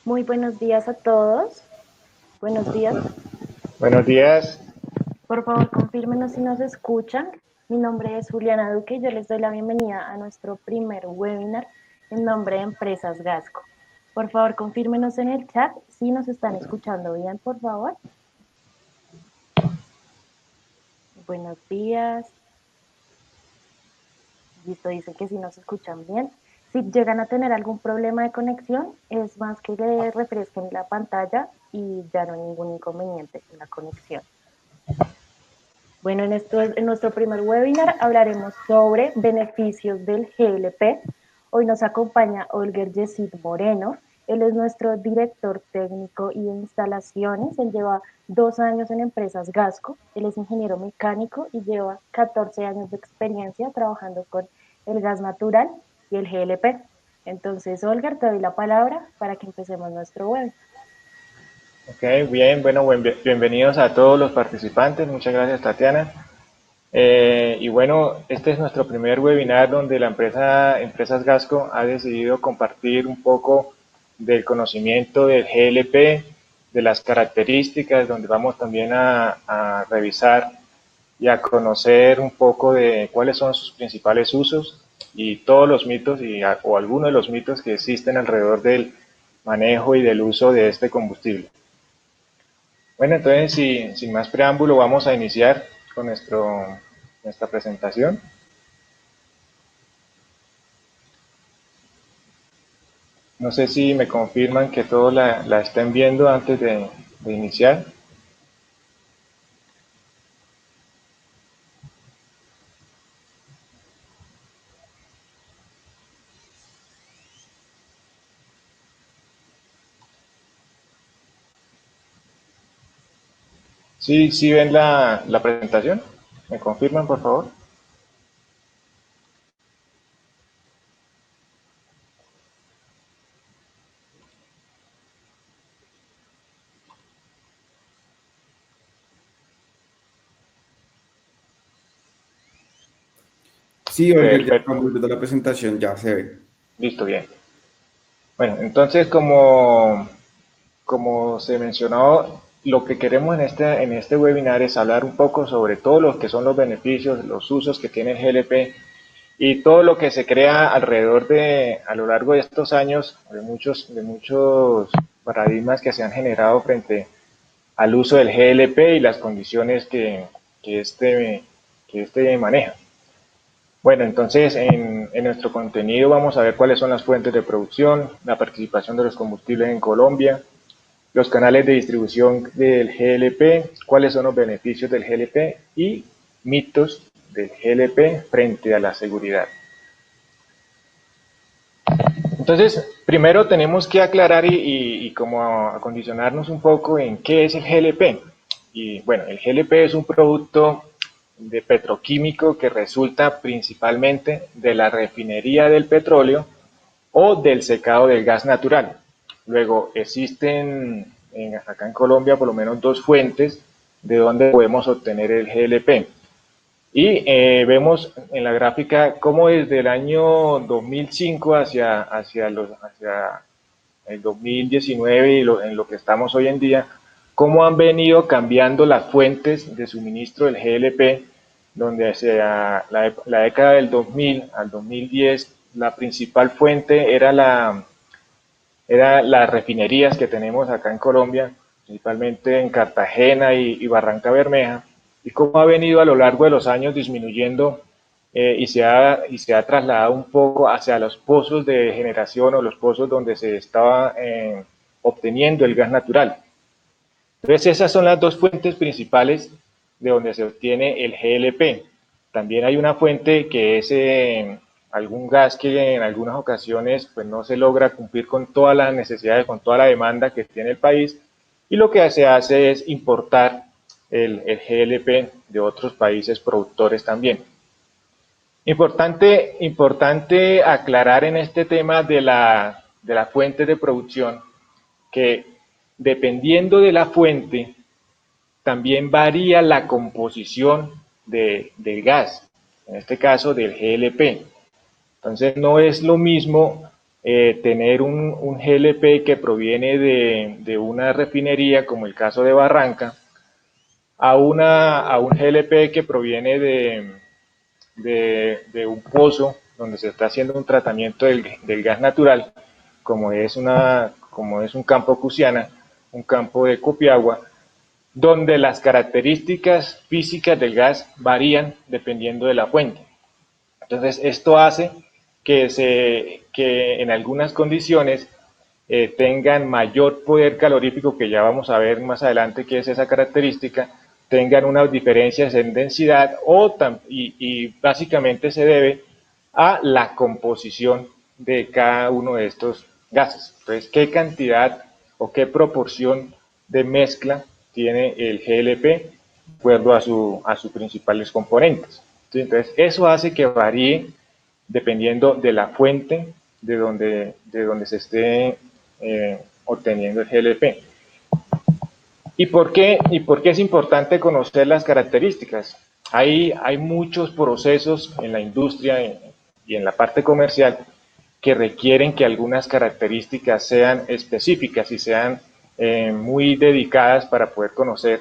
Muy buenos días a todos. Buenos días. Buenos días. Por favor, confírmenos si nos escuchan. Mi nombre es Juliana Duque y yo les doy la bienvenida a nuestro primer webinar en nombre de Empresas Gasco. Por favor, confírmenos en el chat si nos están escuchando bien, por favor. Buenos días. Listo, dicen que sí nos escuchan bien. Si llegan a tener algún problema de conexión, es más que le refresquen la pantalla y ya no hay ningún inconveniente en la conexión. Bueno, en nuestro primer webinar hablaremos sobre beneficios del GLP. Hoy nos acompaña Olger Yesid Moreno. Él es nuestro director técnico y de instalaciones. Él lleva 2 años en Empresas Gasco. Él es ingeniero mecánico y lleva 14 años de experiencia trabajando con el gas natural y el GLP. Entonces, Olger, te doy la palabra para que empecemos nuestro webinar. Ok, bien, bueno, bienvenidos a todos los participantes. Muchas gracias, Tatiana. Y bueno, este es nuestro primer webinar donde la empresa Empresas Gasco ha decidido compartir un poco del conocimiento del GLP, de las características, donde vamos también a revisar y a conocer un poco de cuáles son sus principales usos y todos los mitos o algunos de los mitos que existen alrededor del manejo y del uso de este combustible. Bueno, entonces sin más preámbulo vamos a iniciar con nuestra presentación. No sé si me confirman que todos la estén viendo antes de iniciar. Sí, sí ven la presentación. ¿Me confirman, por favor? Sí, Olga, ya Perfecto. estamos viendo la presentación, ya se ve. Listo, bien. Bueno, entonces como se mencionó, lo que queremos en este webinar es hablar un poco sobre todo lo que son los beneficios, los usos que tiene el GLP y todo lo que se crea alrededor a lo largo de estos años, de muchos paradigmas que se han generado frente al uso del GLP y las condiciones que este, que este maneja. Bueno, entonces en nuestro contenido vamos a ver cuáles son las fuentes de producción, la participación de los combustibles en Colombia, los canales de distribución del GLP, cuáles son los beneficios del GLP y mitos del GLP frente a la seguridad. Entonces, primero tenemos que aclarar y como acondicionarnos un poco en qué es el GLP. Y bueno, el GLP es un producto de petroquímico que resulta principalmente de la refinería del petróleo o del secado del gas natural. Luego existen acá en Colombia por lo menos dos fuentes de donde podemos obtener el GLP. Y vemos en la gráfica cómo desde el año 2005 hacia el 2019 en lo que estamos hoy en día, cómo han venido cambiando las fuentes de suministro del GLP, donde hacia la década del 2000 al 2010 la principal fuente era las refinerías que tenemos acá en Colombia, principalmente en Cartagena y Barranca Bermeja, y cómo ha venido a lo largo de los años disminuyendo y se ha trasladado un poco hacia los pozos de generación o los pozos donde se estaba obteniendo el gas natural. Entonces esas son las dos fuentes principales de donde se obtiene el GLP. También hay una fuente que es algún gas que en algunas ocasiones pues no se logra cumplir con todas las necesidades, con toda la demanda que tiene el país y lo que se hace es importar el GLP de otros países productores también. Importante aclarar en este tema de la fuente de producción que dependiendo de la fuente también varía la composición del gas, en este caso del GLP. Entonces no es lo mismo tener un GLP que proviene de una refinería, como el caso de Barranca, a un GLP que proviene de un pozo donde se está haciendo un tratamiento del gas natural, como es un campo Cusiana, un campo de Copiagua, donde las características físicas del gas varían dependiendo de la fuente. Entonces, esto hace que en algunas condiciones tengan mayor poder calorífico, que ya vamos a ver más adelante qué es esa característica, tengan unas diferencias en densidad y básicamente se debe a la composición de cada uno de estos gases. Entonces, ¿qué cantidad o qué proporción de mezcla tiene el GLP de acuerdo a sus principales componentes? Entonces, eso hace que varíe dependiendo de la fuente de donde se esté obteniendo el GLP. ¿Y por qué es importante conocer las características? Hay muchos procesos en la industria y en la parte comercial que requieren que algunas características sean específicas y sean muy dedicadas para poder conocer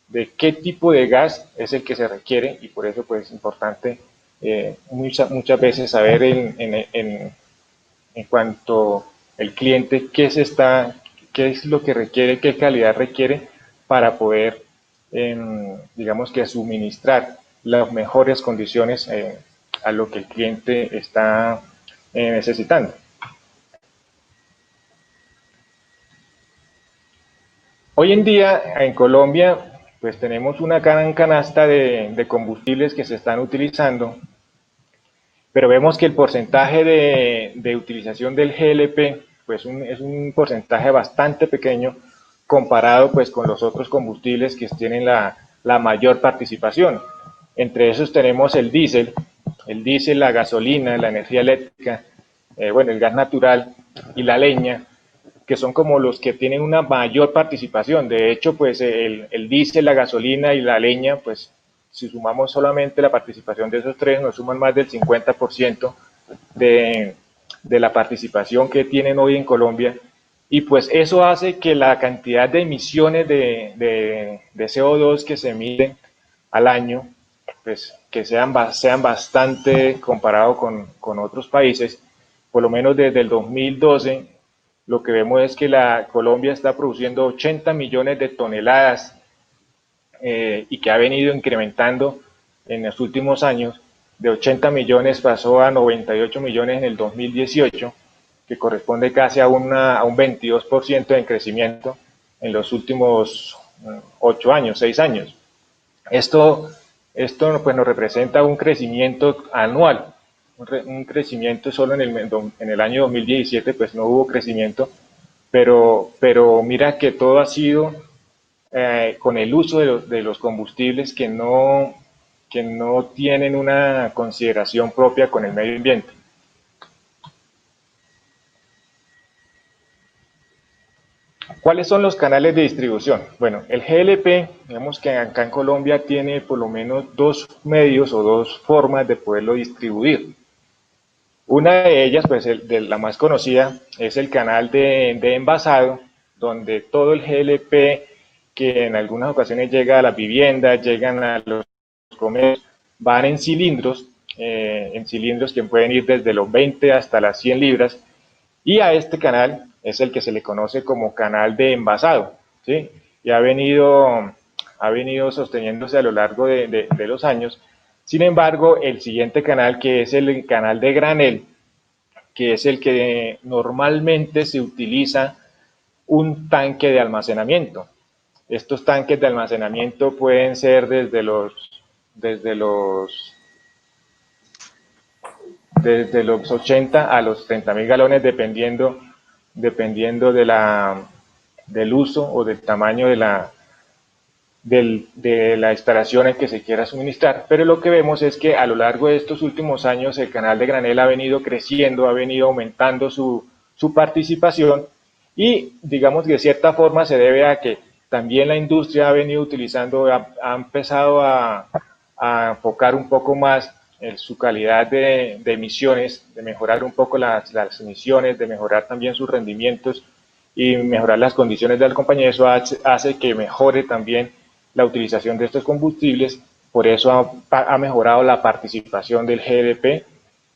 de qué tipo de gas es el que se requiere, y por eso pues es importante muchas veces saber en cuanto el cliente qué es lo que requiere, qué calidad requiere para poder, digamos que suministrar las mejores condiciones a lo que el cliente está necesitando. Hoy en día en Colombia pues tenemos una gran canasta de combustibles que se están utilizando, pero vemos que el porcentaje de utilización del GLP pues es un porcentaje bastante pequeño comparado pues con los otros combustibles que tienen la mayor participación. Entre esos tenemos el diésel, la gasolina, la energía eléctrica, bueno, el gas natural y la leña, que son como los que tienen una mayor participación. De hecho, pues el diésel, la gasolina y la leña, pues si sumamos solamente la participación de esos tres, nos suman más del 50% de la participación que tienen hoy en Colombia. Y pues eso hace que la cantidad de emisiones de CO2 que se emiten al año, pues que sean bastante comparado con otros países. Por lo menos desde el 2012 lo que vemos es que Colombia está produciendo 80 millones de toneladas y que ha venido incrementando en los últimos años. De 80 millones pasó a 98 millones en el 2018, que corresponde casi a un 22% de crecimiento en los últimos 8 años, 6 años. Esto pues nos representa un crecimiento anual, un crecimiento solo en el año 2017 pues no hubo crecimiento, pero mira que todo ha sido con el uso de los combustibles que no tienen una consideración propia con el medio ambiente. ¿Cuáles son los canales de distribución? Bueno, el GLP, digamos que acá en Colombia tiene por lo menos dos medios o dos formas de poderlo distribuir. Una de ellas, pues la más conocida, es el canal de envasado, donde todo el GLP que en algunas ocasiones llega a las viviendas, llegan a los comercios, van en cilindros que pueden ir desde los 20 hasta las 100 libras, y a este canal es el que se le conoce como canal de envasado, ¿sí? Y ha venido sosteniéndose a lo largo de los años. Sin embargo, el siguiente canal, que es el canal de granel, que es el que normalmente se utiliza un tanque de almacenamiento. Estos tanques de almacenamiento pueden ser desde los 80 a los 30.000 galones, dependiendo del uso o del tamaño de la instalación en que se quiera suministrar. Pero lo que vemos es que a lo largo de estos últimos años el canal de granel ha venido creciendo, ha venido aumentando su participación, y digamos que de cierta forma se debe a que también la industria ha venido utilizando, ha empezado a enfocar un poco más su calidad de emisiones, de mejorar un poco las emisiones, de mejorar también sus rendimientos y mejorar las condiciones de la compañía. Eso hace que mejore también la utilización de estos combustibles. Por eso ha mejorado la participación del GLP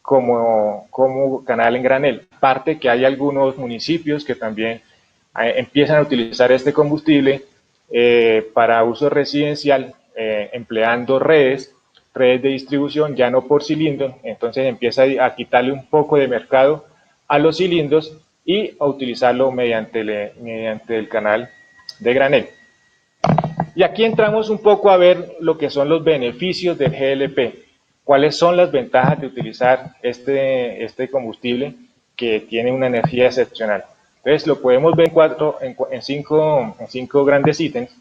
como canal en granel. Parte que hay algunos municipios que también empiezan a utilizar este combustible para uso residencial, empleando redes de distribución, ya no por cilindro. Entonces empieza a quitarle un poco de mercado a los cilindros y a utilizarlo mediante el canal de granel. Y aquí entramos un poco a ver lo que son los beneficios del GLP. ¿Cuáles son las ventajas de utilizar este combustible que tiene una energía excepcional? Entonces lo podemos ver en cinco grandes ítems.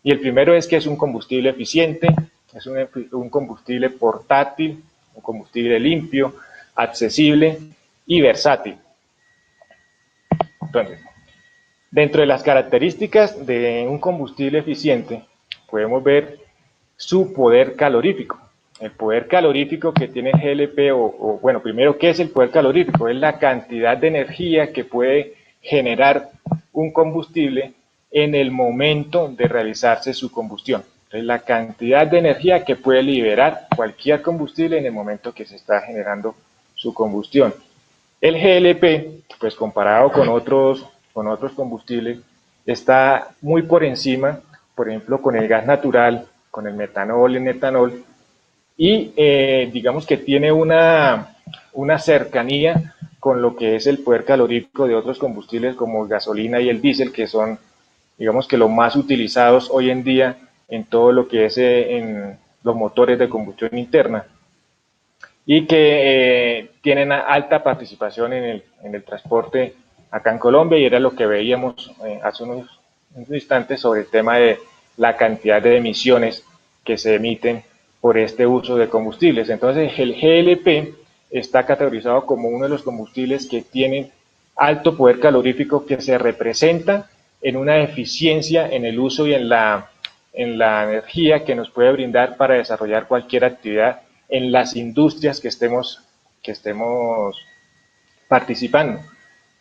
Y el primero es que es un combustible eficiente, es un combustible portátil, un combustible limpio, accesible y versátil. Entonces, dentro de las características de un combustible eficiente, podemos ver su poder calorífico. El poder calorífico que tiene el GLP, bueno, primero, ¿qué es el poder calorífico? Es la cantidad de energía que puede generar un combustible en el momento de realizarse su combustión. Entonces, la cantidad de energía que puede liberar cualquier combustible en el momento que se está generando su combustión. El GLP, pues comparado con otros combustibles, está muy por encima, por ejemplo, con el gas natural, con el metanol, el etanol, y digamos que tiene una cercanía con lo que es el poder calorífico de otros combustibles como gasolina y el diésel, que son, digamos que los más utilizados hoy en día en todo lo que es en los motores de combustión interna, y que tienen alta participación en el transporte acá en Colombia, y era lo que veíamos hace unos instantes sobre el tema de la cantidad de emisiones que se emiten por este uso de combustibles. Entonces el GLP está categorizado como uno de los combustibles que tienen alto poder calorífico, que se representa en una eficiencia en el uso y en la energía que nos puede brindar para desarrollar cualquier actividad en las industrias que estemos participando.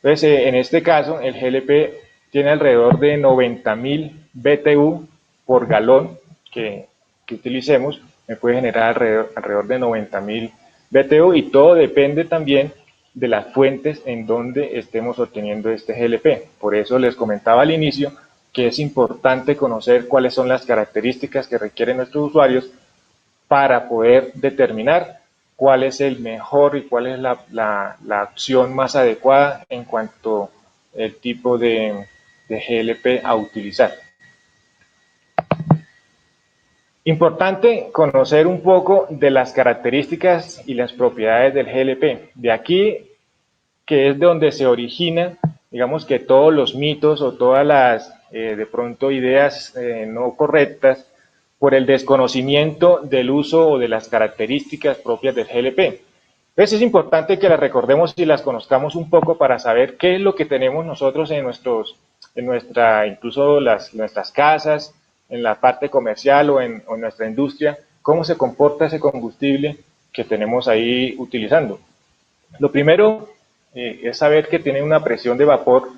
Entonces, en este caso, el GLP tiene alrededor de 90.000 BTU por galón que utilicemos, me puede generar alrededor de 90.000 BTU, y todo depende también de las fuentes en donde estemos obteniendo este GLP. Por eso les comentaba al inicio que es importante conocer cuáles son las características que requieren nuestros usuarios para poder determinar cuál es el mejor y cuál es la opción más adecuada en cuanto al tipo de GLP a utilizar. Importante conocer un poco de las características y las propiedades del GLP. De aquí, que es de donde se origina, digamos que todos los mitos o todas las, de pronto, ideas no correctas por el desconocimiento del uso o de las características propias del GLP. Entonces es importante que las recordemos y las conozcamos un poco para saber qué es lo que tenemos nosotros en incluso nuestras casas, en la parte comercial o en nuestra industria, cómo se comporta ese combustible que tenemos ahí utilizando. Lo primero es saber que tiene una presión de vapor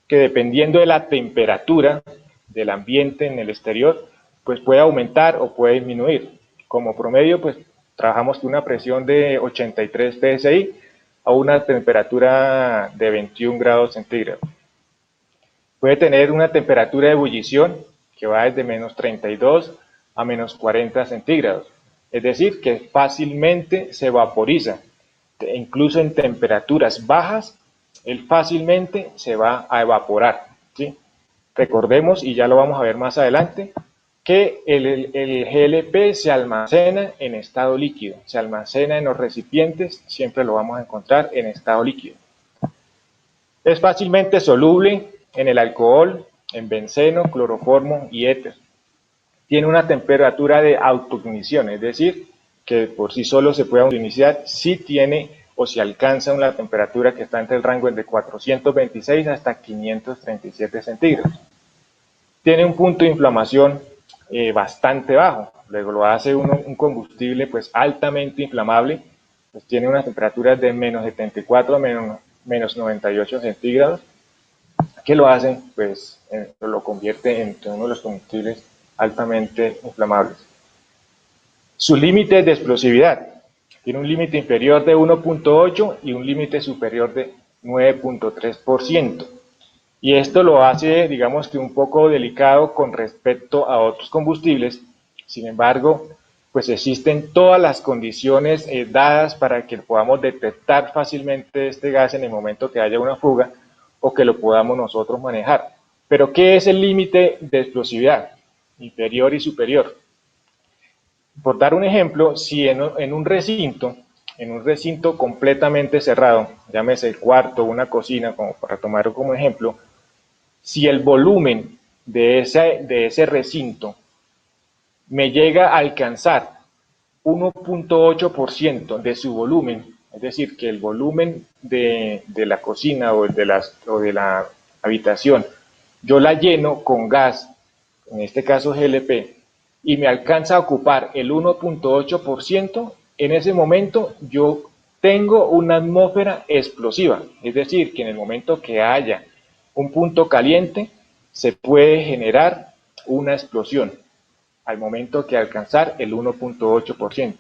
que, dependiendo de la temperatura del ambiente en el exterior, pues puede aumentar o puede disminuir. Como promedio, pues trabajamos con una presión de 83 psi a una temperatura de 21 grados centígrados. Puede tener una temperatura de ebullición que va desde menos 32 a menos 40 centígrados. Es decir, que fácilmente se vaporiza. Incluso en temperaturas bajas, él fácilmente se va a evaporar, ¿sí? Recordemos, y ya lo vamos a ver más adelante, que el GLP se almacena en estado líquido, se almacena en los recipientes, siempre lo vamos a encontrar en estado líquido. Es fácilmente soluble en el alcohol, en benceno, cloroformo y éter. Tiene una temperatura de autoignición, es decir, que por sí solo se puede iniciar si tiene o si alcanza una temperatura que está entre el rango de 426 hasta 537 centígrados. Tiene un punto de inflamación bastante bajo. Luego lo hace un combustible pues altamente inflamable, pues tiene unas temperaturas de menos 74 a menos 98 centígrados, que lo hacen, pues lo convierte en uno de los combustibles altamente inflamables. Su límite de explosividad tiene un límite inferior de 1.8 y un límite superior de 9.3%. Y esto lo hace, digamos que un poco delicado con respecto a otros combustibles. Sin embargo, pues existen todas las condiciones dadas para que podamos detectar fácilmente este gas en el momento que haya una fuga o que lo podamos nosotros manejar. Pero ¿qué es el límite de explosividad? Inferior y superior. Por dar un ejemplo, si en un recinto completamente cerrado, llámese el cuarto o una cocina, como para tomarlo como ejemplo, si el volumen de ese recinto me llega a alcanzar 1.8% de su volumen, es decir, que el volumen de la cocina o de la habitación, yo la lleno con gas, en este caso GLP, y me alcanza a ocupar el 1.8%, en ese momento yo tengo una atmósfera explosiva, es decir, que en el momento que haya un punto caliente, se puede generar una explosión al momento que alcanzar el 1.8%.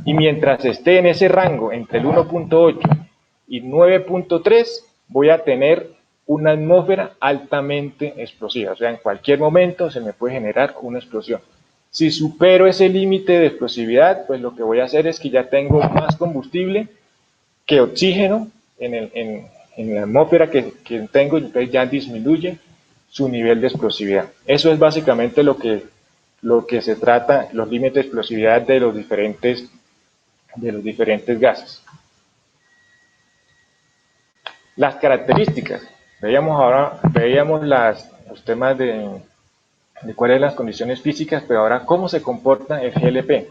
Y mientras esté en ese rango entre el 1.8 y 9.3, voy a tener una atmósfera altamente explosiva. O sea, en cualquier momento se me puede generar una explosión. Si supero ese límite de explosividad, pues lo que voy a hacer es que ya tengo más combustible que oxígeno en la atmósfera que tengo, y entonces ya disminuye su nivel de explosividad. Eso es básicamente lo que se trata, los límites de explosividad de los diferentes gases. Las características. Veíamos los temas de cuáles son las condiciones físicas, pero ahora cómo se comporta el GLP.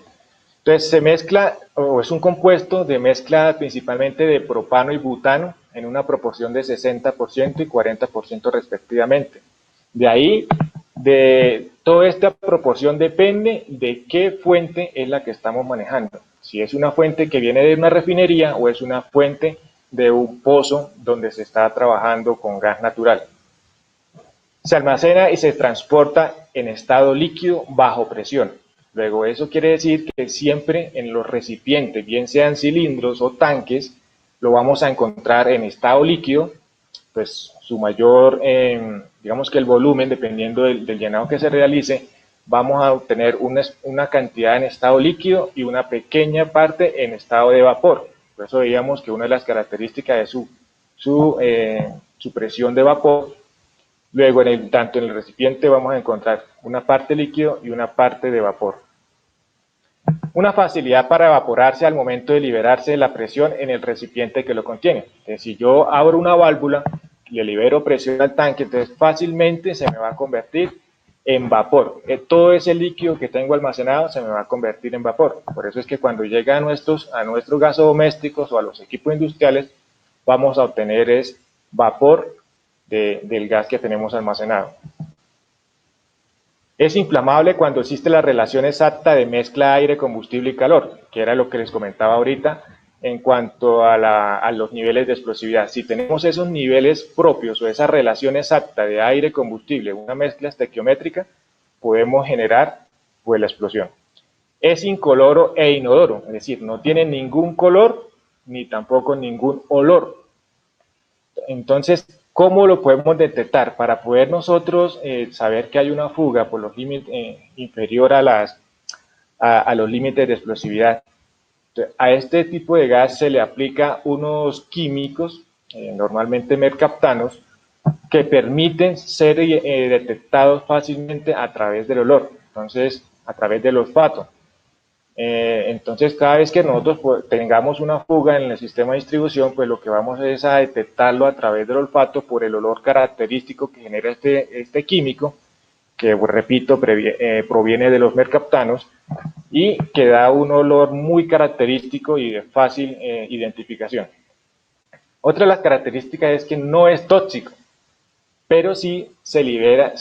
Entonces se mezcla, o es un compuesto de mezcla principalmente de propano y butano en una proporción de 60% y 40% respectivamente. De ahí, de toda esta proporción depende de qué fuente es la que estamos manejando. Si es una fuente que viene de una refinería o es una fuente de un pozo donde se está trabajando con gas natural. Se almacena y se transporta en estado líquido bajo presión. Luego, eso quiere decir que siempre en los recipientes, bien sean cilindros o tanques, lo vamos a encontrar en estado líquido, pues su mayor, digamos que el volumen, dependiendo del llenado que se realice, vamos a obtener una cantidad en estado líquido y una pequeña parte en estado de vapor. Por eso veíamos que una de las características es su presión de vapor. Luego, tanto en el recipiente vamos a encontrar una parte líquido y una parte de vapor. Una facilidad para evaporarse al momento de liberarse de la presión en el recipiente que lo contiene. Entonces, si yo abro una válvula, le libero presión al tanque, entonces fácilmente se me va a convertir en vapor. Todo ese líquido que tengo almacenado se me va a convertir en vapor. Por eso es que cuando llega a nuestros gasodomésticos o a los equipos industriales, vamos a obtener vapor del gas que tenemos almacenado. Es inflamable cuando existe la relación exacta de mezcla aire, combustible y calor, que era lo que les comentaba ahorita en cuanto a los niveles de explosividad. Si tenemos esos niveles propios o esa relación exacta de aire, combustible, una mezcla estequiométrica, podemos generar pues la explosión. Es incoloro e inodoro, es decir, no tiene ningún color ni tampoco ningún olor. Entonces, ¿cómo lo podemos detectar? Para poder nosotros saber que hay una fuga por los límites inferior a los límites de explosividad. Entonces, a este tipo de gas se le aplica unos químicos, normalmente mercaptanos, que permiten ser detectados fácilmente a través del olor, entonces a través del olfato. Entonces, cada vez que nosotros tengamos una fuga en el sistema de distribución, pues lo que vamos es a detectarlo a través del olfato por el olor característico que genera este químico, que, pues, repito, proviene de los mercaptanos y que da un olor muy característico y de fácil identificación. Otra de las características es que no es tóxico. pero si se libera,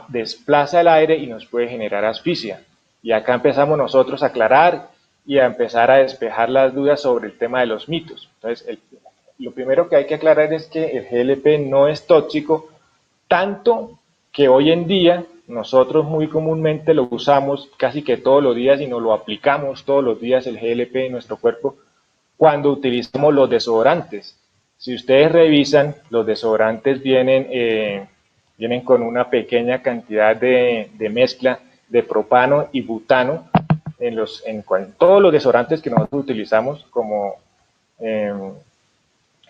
desplaza el aire y nos puede generar asfixia. Y acá empezamos nosotros a aclarar y a empezar a despejar las dudas sobre el tema de los mitos. Entonces, lo primero que hay que aclarar es que el GLP no es tóxico, tanto que hoy en día nosotros muy comúnmente lo usamos casi que todos los días y nos lo aplicamos todos los días el GLP en nuestro cuerpo cuando utilizamos los desodorantes. Si ustedes revisan, los desodorantes vienen con una pequeña cantidad de mezcla de propano y butano en todos los desodorantes que nosotros utilizamos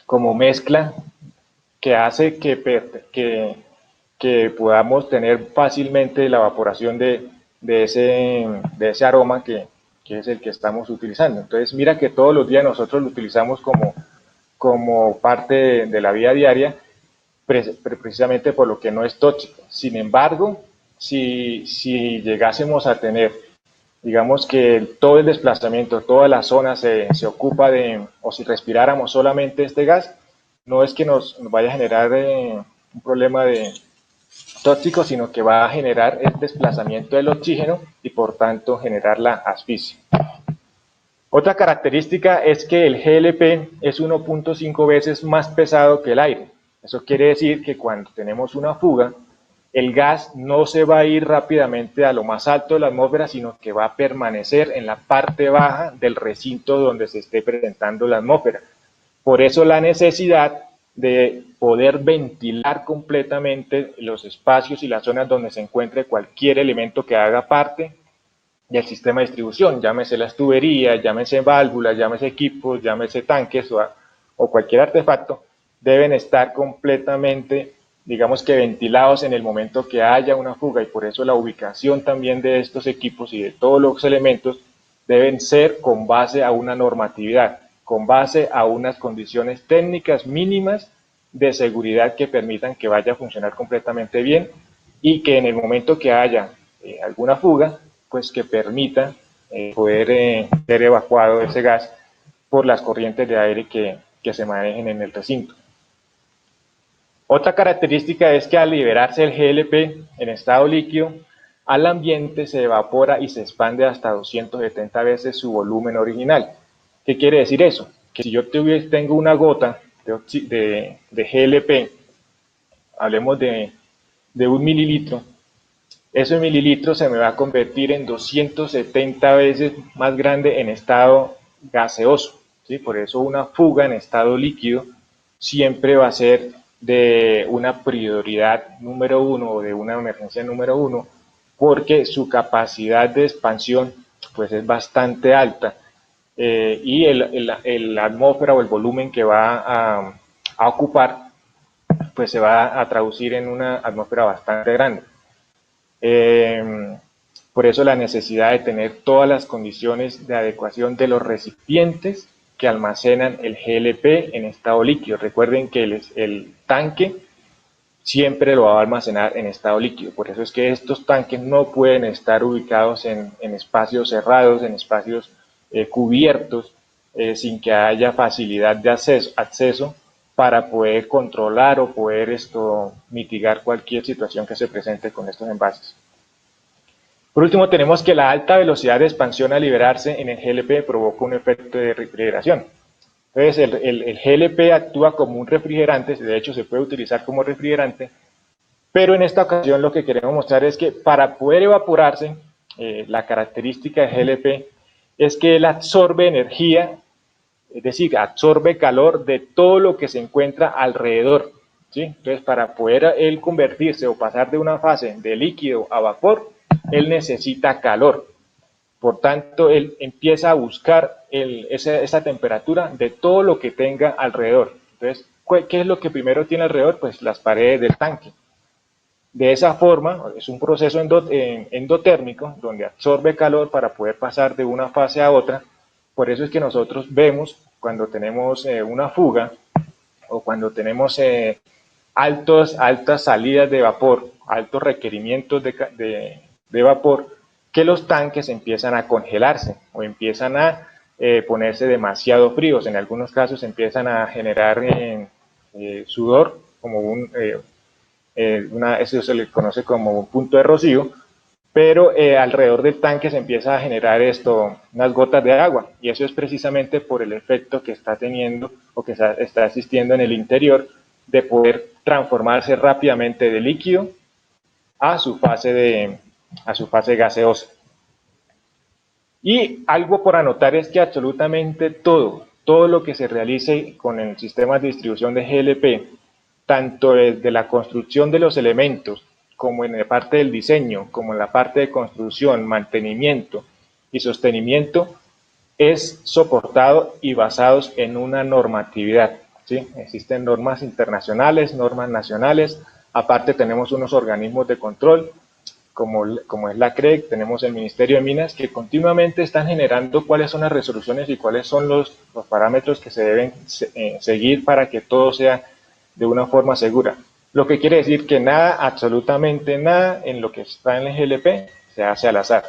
como mezcla que hace que podamos tener fácilmente la evaporación de ese aroma que es el que estamos utilizando. Entonces, mira que todos los días nosotros lo utilizamos como parte de la vida diaria, precisamente por lo que no es tóxico. Sin embargo, si llegásemos a tener, digamos que todo el desplazamiento, toda la zona se ocupa o si respiráramos solamente este gas, no es que nos vaya a generar un problema de tóxico, sino que va a generar el desplazamiento del oxígeno y por tanto generar la asfixia. Otra característica es que el GLP es 1.5 veces más pesado que el aire. Eso quiere decir que cuando tenemos una fuga, el gas no se va a ir rápidamente a lo más alto de la atmósfera, sino que va a permanecer en la parte baja del recinto donde se esté presentando la atmósfera. Por eso la necesidad de poder ventilar completamente los espacios y las zonas donde se encuentre cualquier elemento que haga parte del sistema de distribución, llámese las tuberías, llámese válvulas, llámese equipos, llámese tanques o cualquier artefacto, deben estar completamente, digamos que ventilados en el momento que haya una fuga, y por eso la ubicación también de estos equipos y de todos los elementos deben ser con base a una normatividad, con base a unas condiciones técnicas mínimas de seguridad que permitan que vaya a funcionar completamente bien y que en el momento que haya alguna fuga, pues que permita poder ser evacuado ese gas por las corrientes de aire que se manejen en el recinto. Otra característica es que al liberarse el GLP en estado líquido, al ambiente se evapora y se expande hasta 270 veces su volumen original. ¿Qué quiere decir eso? Que si yo tengo una gota de GLP, hablemos de 1 mililitro, ese mililitro se me va a convertir en 270 veces más grande en estado gaseoso, ¿sí? Por eso una fuga en estado líquido siempre va a ser de una prioridad número 1 o de una emergencia número 1, porque su capacidad de expansión pues es bastante alta y la atmósfera o el volumen que va a ocupar pues se va a traducir en una atmósfera bastante grande. Por eso la necesidad de tener todas las condiciones de adecuación de los recipientes que almacenan el GLP en estado líquido. Recuerden que el tanque siempre lo va a almacenar en estado líquido. Por eso es que estos tanques no pueden estar ubicados en espacios cerrados, en espacios cubiertos, sin que haya facilidad de acceso para poder controlar o poder mitigar cualquier situación que se presente con estos envases. Por último, tenemos que la alta velocidad de expansión al liberarse en el GLP provoca un efecto de refrigeración. Entonces, el GLP actúa como un refrigerante, de hecho se puede utilizar como refrigerante, pero en esta ocasión lo que queremos mostrar es que para poder evaporarse, la característica del GLP es que él absorbe energía, es decir, absorbe calor de todo lo que se encuentra alrededor, ¿sí? Entonces, para poder él convertirse o pasar de una fase de líquido a vapor, él necesita calor. Por tanto, él empieza a buscar esa temperatura de todo lo que tenga alrededor. Entonces, ¿qué es lo que primero tiene alrededor? Pues las paredes del tanque. De esa forma, es un proceso endotérmico donde absorbe calor para poder pasar de una fase a otra. Por eso es que nosotros vemos cuando tenemos una fuga o cuando tenemos altas salidas de vapor, altos requerimientos de vapor, que los tanques empiezan a congelarse o empiezan a ponerse demasiado fríos. En algunos casos empiezan a generar sudor, como eso se le conoce como un punto de rocío, pero alrededor del tanque se empieza a generar unas gotas de agua, y eso es precisamente por el efecto que está teniendo o que está existiendo en el interior de poder transformarse rápidamente de líquido a su fase gaseosa. Y algo por anotar es que absolutamente todo lo que se realice con el sistema de distribución de GLP, tanto desde la construcción de los elementos, como en la parte del diseño, como en la parte de construcción, mantenimiento y sostenimiento, es soportado y basados en una normatividad, ¿sí? Existen normas internacionales, normas nacionales, aparte tenemos unos organismos de control, como es la CREC, tenemos el Ministerio de Minas, que continuamente están generando cuáles son las resoluciones y cuáles son los parámetros que se deben seguir para que todo sea de una forma segura. Lo que quiere decir que nada, absolutamente nada, en lo que está en el GLP se hace al azar.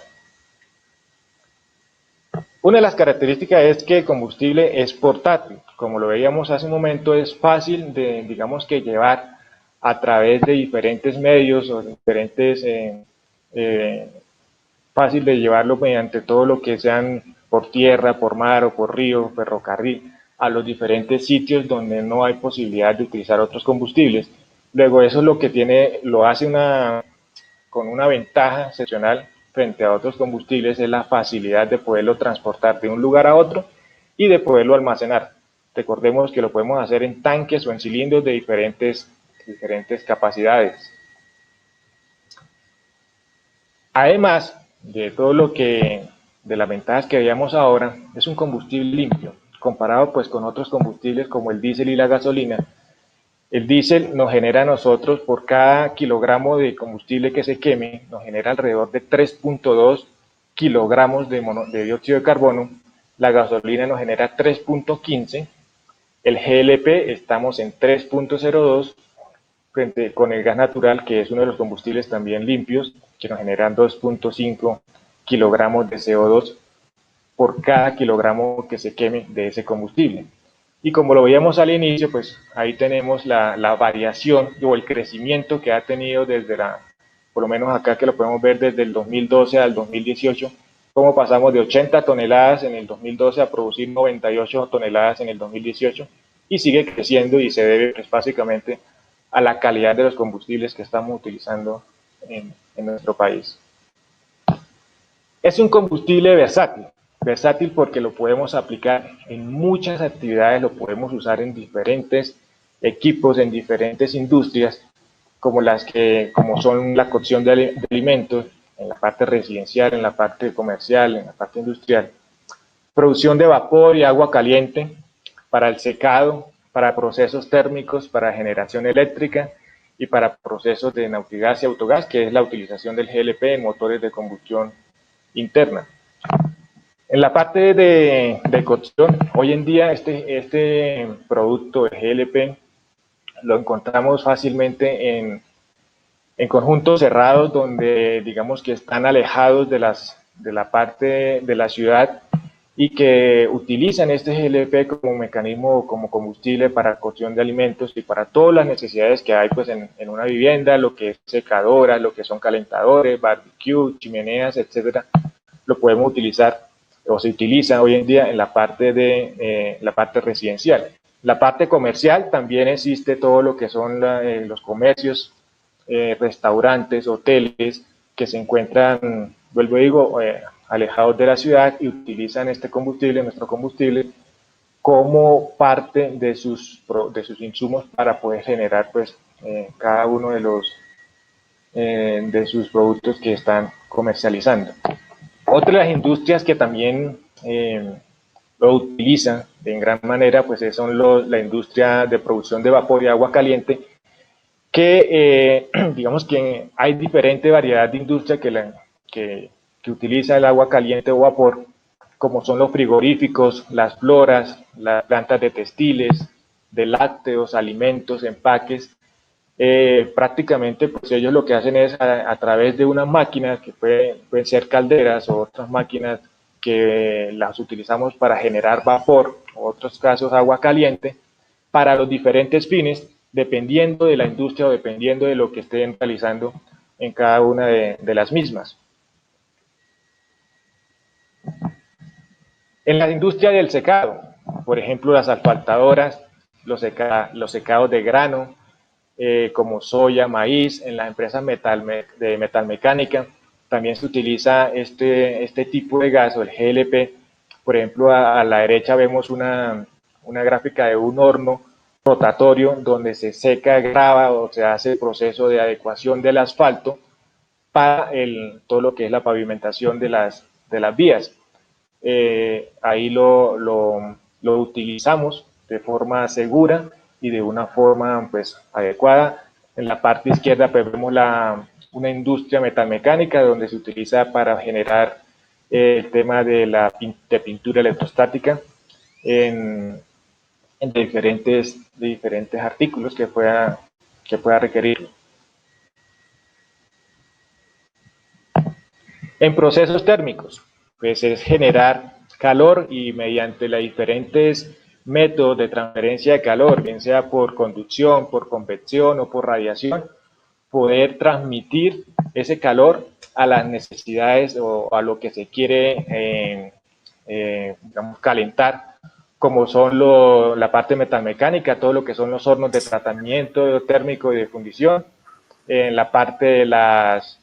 Una de las características es que el combustible es portátil. Como lo veíamos hace un momento, es fácil de, digamos que, llevar a través de diferentes medios o diferentes, fácil de llevarlo mediante todo lo que sean por tierra, por mar o por río, ferrocarril, a los diferentes sitios donde no hay posibilidad de utilizar otros combustibles. Luego eso es lo que lo hace con una ventaja excepcional frente a otros combustibles, es la facilidad de poderlo transportar de un lugar a otro y de poderlo almacenar. Recordemos que lo podemos hacer en tanques o en cilindros de diferentes capacidades. Además de todo de las ventajas que veíamos ahora, es un combustible limpio, comparado pues con otros combustibles como el diésel y la gasolina. El diésel nos genera a nosotros, por cada kilogramo de combustible que se queme, nos genera alrededor de 3.2 kilogramos de dióxido de carbono. La gasolina nos genera 3.15. El GLP estamos en 3.02, frente con el gas natural, que es uno de los combustibles también limpios, que nos generan 2.5 kilogramos de CO2 por cada kilogramo que se queme de ese combustible. Y como lo veíamos al inicio, pues ahí tenemos la variación o el crecimiento que ha tenido por lo menos acá que lo podemos ver desde el 2012 al 2018, cómo pasamos de 80 toneladas en el 2012 a producir 98 toneladas en el 2018, y sigue creciendo, y se debe pues básicamente a la calidad de los combustibles que estamos utilizando en nuestro país. Es un combustible versátil porque lo podemos aplicar en muchas actividades, lo podemos usar en diferentes equipos, en diferentes industrias, como son la cocción de alimentos, en la parte residencial, en la parte comercial, en la parte industrial, producción de vapor y agua caliente, para el secado, para procesos térmicos, para generación eléctrica y para procesos de nautigas y autogás, que es la utilización del GLP en motores de combustión interna. En la parte de cocción, hoy en día este producto de GLP lo encontramos fácilmente en conjuntos cerrados, donde digamos que están alejados de la parte de la ciudad, y que utilizan este GLP como mecanismo, como combustible para cocción de alimentos y para todas las necesidades que hay pues en una vivienda, lo que es secadoras, lo que son calentadores, barbecue, chimeneas, etcétera. Lo podemos utilizar o se utiliza hoy en día en la parte la parte residencial. La parte comercial también existe todo lo que son los comercios, restaurantes, hoteles que se encuentran, vuelvo a digo, alejados de la ciudad, y utilizan este combustible, nuestro combustible, como parte de sus insumos para poder generar pues cada uno de sus productos que están comercializando. Otra de las industrias que también lo utilizan en gran manera pues son la industria de producción de vapor y agua caliente, que digamos que hay diferente variedad de industria que utiliza el agua caliente o vapor, como son los frigoríficos, las floras, las plantas de textiles, de lácteos, alimentos, empaques. Prácticamente pues ellos lo que hacen es a través de unas máquinas que pueden ser calderas o otras máquinas que las utilizamos para generar vapor, o otros casos agua caliente, para los diferentes fines, dependiendo de la industria o dependiendo de lo que estén realizando en cada una de las mismas. En la industria del secado, por ejemplo, las asfaltadoras, los secados de grano, como soya, maíz, en las empresas de metalmecánica, también se utiliza este tipo de gas, o el GLP. Por ejemplo, a la derecha vemos una gráfica de un horno rotatorio donde se seca, grava o se hace el proceso de adecuación del asfalto para todo lo que es la pavimentación de las vías. Ahí lo utilizamos de forma segura y de una forma pues adecuada. En la parte izquierda pues, vemos una industria metalmecánica donde se utiliza para generar el tema de pintura electrostática en diferentes artículos que pueda requerir. En procesos térmicos, pues es generar calor y mediante los diferentes métodos de transferencia de calor, bien sea por conducción, por convección o por radiación, poder transmitir ese calor a las necesidades o a lo que se quiere digamos, calentar, como son la parte metalmecánica, todo lo que son los hornos de tratamiento térmico y de fundición, en la parte de las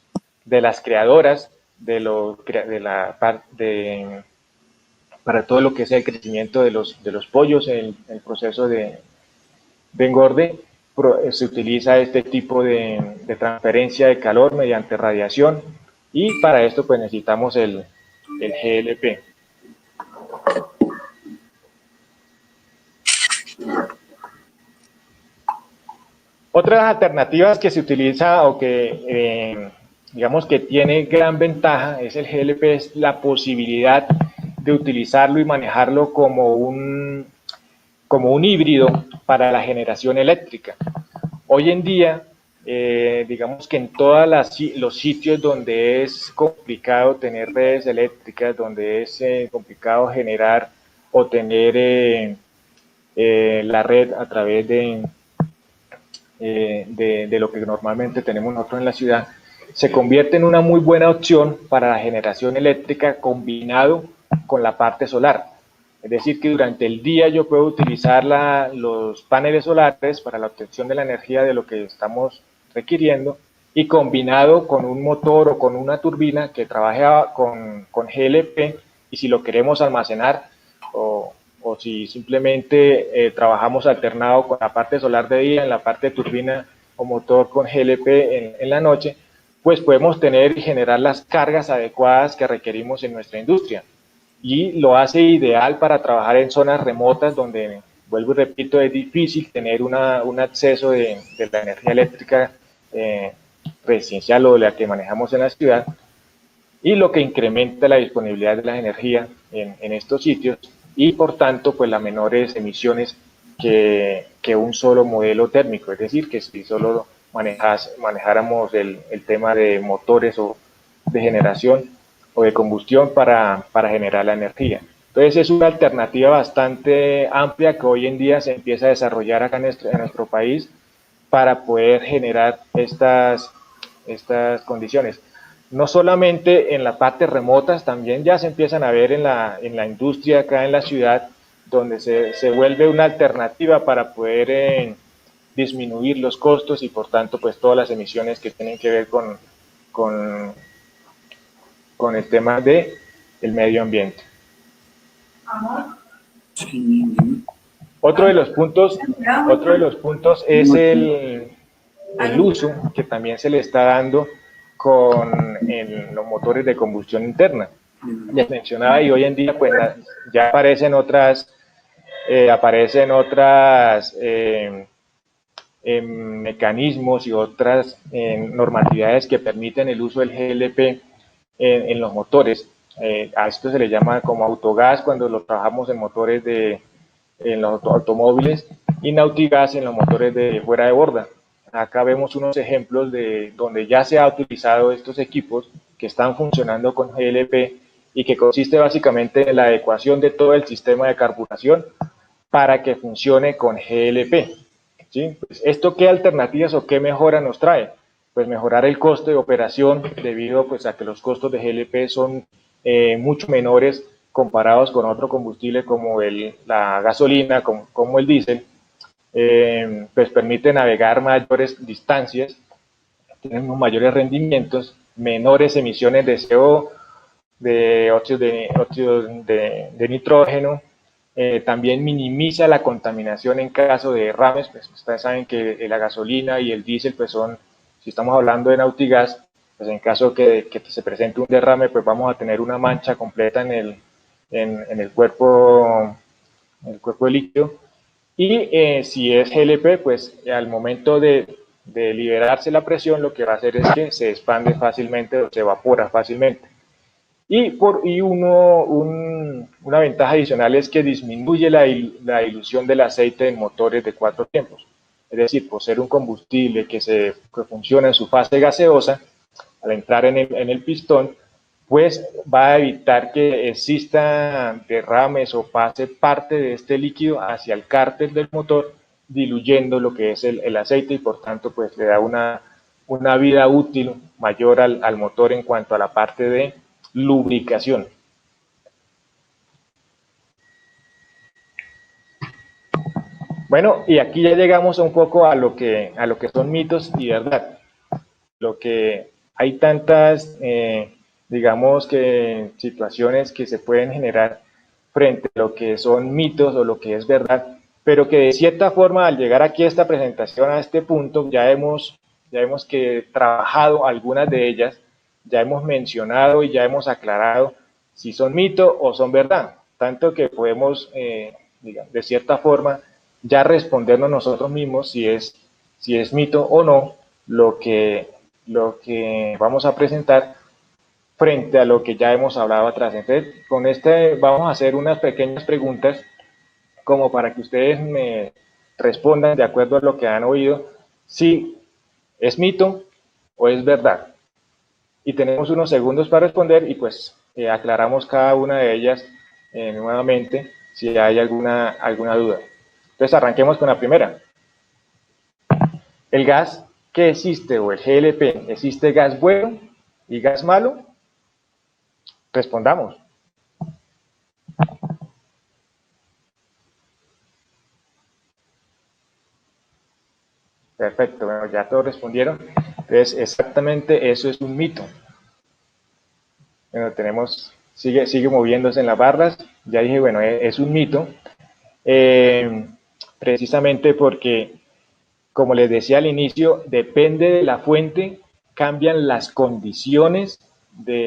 creadoras, para todo lo que es el crecimiento de los pollos en el proceso de engorde, se utiliza este tipo de transferencia de calor mediante radiación, y para esto pues necesitamos el GLP. Otras alternativas que se utiliza o que digamos que tiene gran ventaja es el GLP, es la posibilidad de utilizarlo y manejarlo como un híbrido para la generación eléctrica. Hoy en día, digamos que en todos los sitios donde es complicado tener redes eléctricas, donde es complicado generar o tener la red a través de lo que normalmente tenemos nosotros en la ciudad, se convierte en una muy buena opción para la generación eléctrica combinado con la parte solar. Es decir, que durante el día yo puedo utilizar los paneles solares para la obtención de la energía de lo que estamos requiriendo, y combinado con un motor o con una turbina que trabaje con GLP, y si lo queremos almacenar o si simplemente trabajamos alternado con la parte solar de día, en la parte de turbina o motor con GLP en la noche, pues podemos tener y generar las cargas adecuadas que requerimos en nuestra industria. Y lo hace ideal para trabajar en zonas remotas donde, vuelvo y repito, es difícil tener un acceso de la energía eléctrica residencial o la que manejamos en la ciudad, y lo que incrementa la disponibilidad de la energía en estos sitios, y por tanto pues las menores emisiones que un solo modelo térmico. Es decir, que si solo manejáramos el tema de motores o de generación o de combustión para generar la energía. Entonces es una alternativa bastante amplia que hoy en día se empieza a desarrollar acá en nuestro país para poder generar estas condiciones. No solamente en las partes remotas, también ya se empiezan a ver en la industria acá en la ciudad, donde se vuelve una alternativa para poder disminuir los costos y por tanto pues todas las emisiones que tienen que ver con el tema del medio ambiente. Otro de los puntos es el uso que también se le está dando en los motores de combustión interna. Les mencionaba, y hoy en día pues ya aparecen otras mecanismos y otras normatividades que permiten el uso del GLP en los motores. A esto se le llama como autogas cuando lo trabajamos en motores en los automóviles, y nautigas en los motores de fuera de borda. Acá vemos unos ejemplos de donde ya se ha utilizado estos equipos que están funcionando con GLP, y que consiste básicamente en la adecuación de todo el sistema de carburación para que funcione con GLP. ¿sí? Pues, ¿esto qué alternativas o qué mejora nos trae? Pues mejorar el costo de operación debido pues, a que los costos de GLP son mucho menores comparados con otro combustible como la gasolina, como el diésel, pues permite navegar mayores distancias, tenemos mayores rendimientos, menores emisiones de CO, de óxidos de nitrógeno, también minimiza la contaminación en caso de derrames, pues ustedes saben que la gasolina y el diésel pues son, si estamos hablando de Nautigas, pues en caso que se presente un derrame pues vamos a tener una mancha completa en el cuerpo líquido. Y si es GLP, pues al momento de liberarse la presión, lo que va a hacer es que se expande fácilmente o se evapora fácilmente. Una ventaja adicional es que disminuye la dilución del aceite en motores de 4 tiempos. Es decir, por ser un combustible que funciona en su fase gaseosa, al entrar en el pistón, pues va a evitar que exista derrames o pase parte de este líquido hacia el cárter del motor, diluyendo lo que es el aceite y por tanto pues le da una vida útil mayor al motor en cuanto a la parte de lubricación. Bueno, y aquí ya llegamos un poco a lo que son mitos y verdad. Lo que hay tantas, digamos que situaciones que se pueden generar frente a lo que son mitos o lo que es verdad, pero que de cierta forma al llegar aquí a esta presentación, a este punto, ya hemos que trabajado algunas de ellas, ya hemos mencionado y ya hemos aclarado si son mito o son verdad, tanto que podemos, digamos, de cierta forma, ya respondernos nosotros mismos si es mito o no lo que vamos a presentar frente a lo que ya hemos hablado atrás. Entonces, con este vamos a hacer unas pequeñas preguntas como para que ustedes me respondan de acuerdo a lo que han oído, si es mito o es verdad. Y tenemos unos segundos para responder y pues aclaramos cada una de ellas nuevamente si hay alguna duda. Entonces arranquemos con la primera. ¿El gas que existe o el GLP, existe gas bueno y gas malo? Respondamos. Perfecto, bueno, ya todos respondieron. Entonces, exactamente eso es un mito. Bueno, sigue moviéndose en las barras. Ya dije, bueno, es un mito. Precisamente porque, como les decía al inicio, depende de la fuente, cambian las condiciones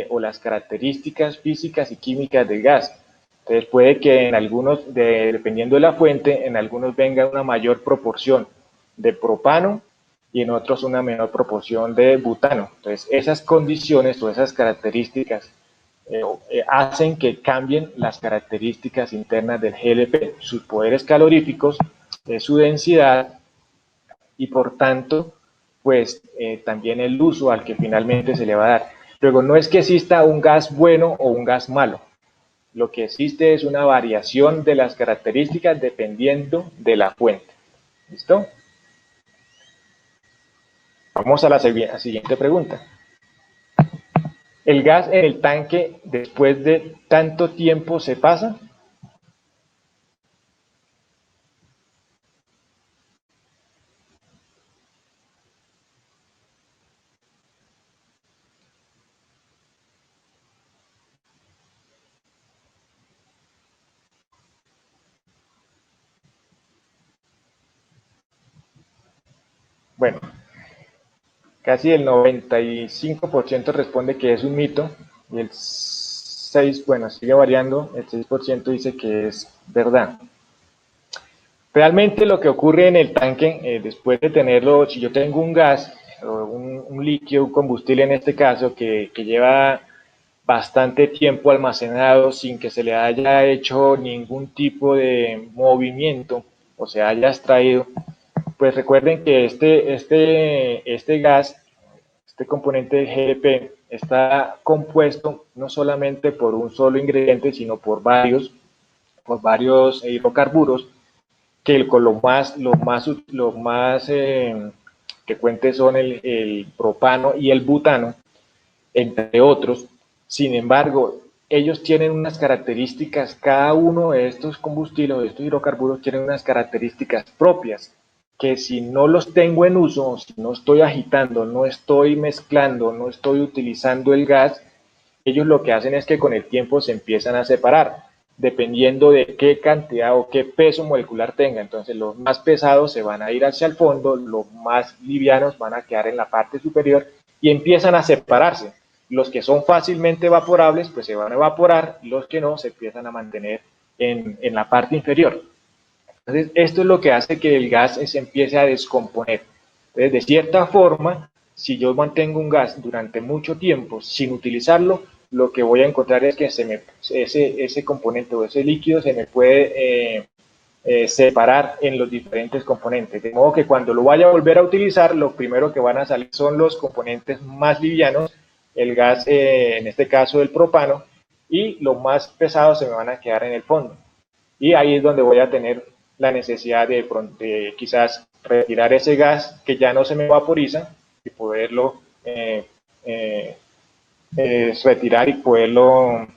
o las características físicas y químicas del gas. Entonces puede que en algunos, dependiendo de la fuente, en algunos venga una mayor proporción de propano y en otros una menor proporción de butano. Entonces esas condiciones o esas características hacen que cambien las características internas del GLP, sus poderes caloríficos, su densidad y por tanto, pues también el uso al que finalmente se le va a dar. Luego, no es que exista un gas bueno o un gas malo. Lo que existe es una variación de las características dependiendo de la fuente. ¿Listo? Vamos a la siguiente pregunta. ¿El gas en el tanque después de tanto tiempo se pasa? Bueno, casi el 95% responde que es un mito y el 6%, bueno, sigue variando, el 6% dice que es verdad. Realmente lo que ocurre en el tanque, después de tenerlo, si yo tengo un gas, o un líquido, un combustible en este caso, que lleva bastante tiempo almacenado sin que se le haya hecho ningún tipo de movimiento o se haya extraído, pues recuerden que este gas, este componente de GLP, está compuesto no solamente por un solo ingrediente, sino por varios hidrocarburos que con lo más frecuentes son el propano y el butano, entre otros. Sin embargo, ellos tienen unas características, cada uno de estos combustibles, de estos hidrocarburos, tienen unas características propias, que si no los tengo en uso, si no estoy agitando, no estoy mezclando, no estoy utilizando el gas, ellos lo que hacen es que con el tiempo se empiezan a separar, dependiendo de qué cantidad o qué peso molecular tenga. Entonces los más pesados se van a ir hacia el fondo, los más livianos van a quedar en la parte superior y empiezan a separarse. Los que son fácilmente evaporables pues se van a evaporar, los que no se empiezan a mantener en la parte inferior. Entonces esto es lo que hace que el gas se empiece a descomponer. Entonces, de cierta forma, si yo mantengo un gas durante mucho tiempo sin utilizarlo, lo que voy a encontrar es que ese componente o ese líquido se me puede separar en los diferentes componentes. De modo que cuando lo vaya a volver a utilizar, lo primero que van a salir son los componentes más livianos, el gas, en este caso el propano, y los más pesados se me van a quedar en el fondo. Y ahí es donde voy a tener la necesidad de quizás retirar ese gas que ya no se me vaporiza y poderlo retirar y poderlo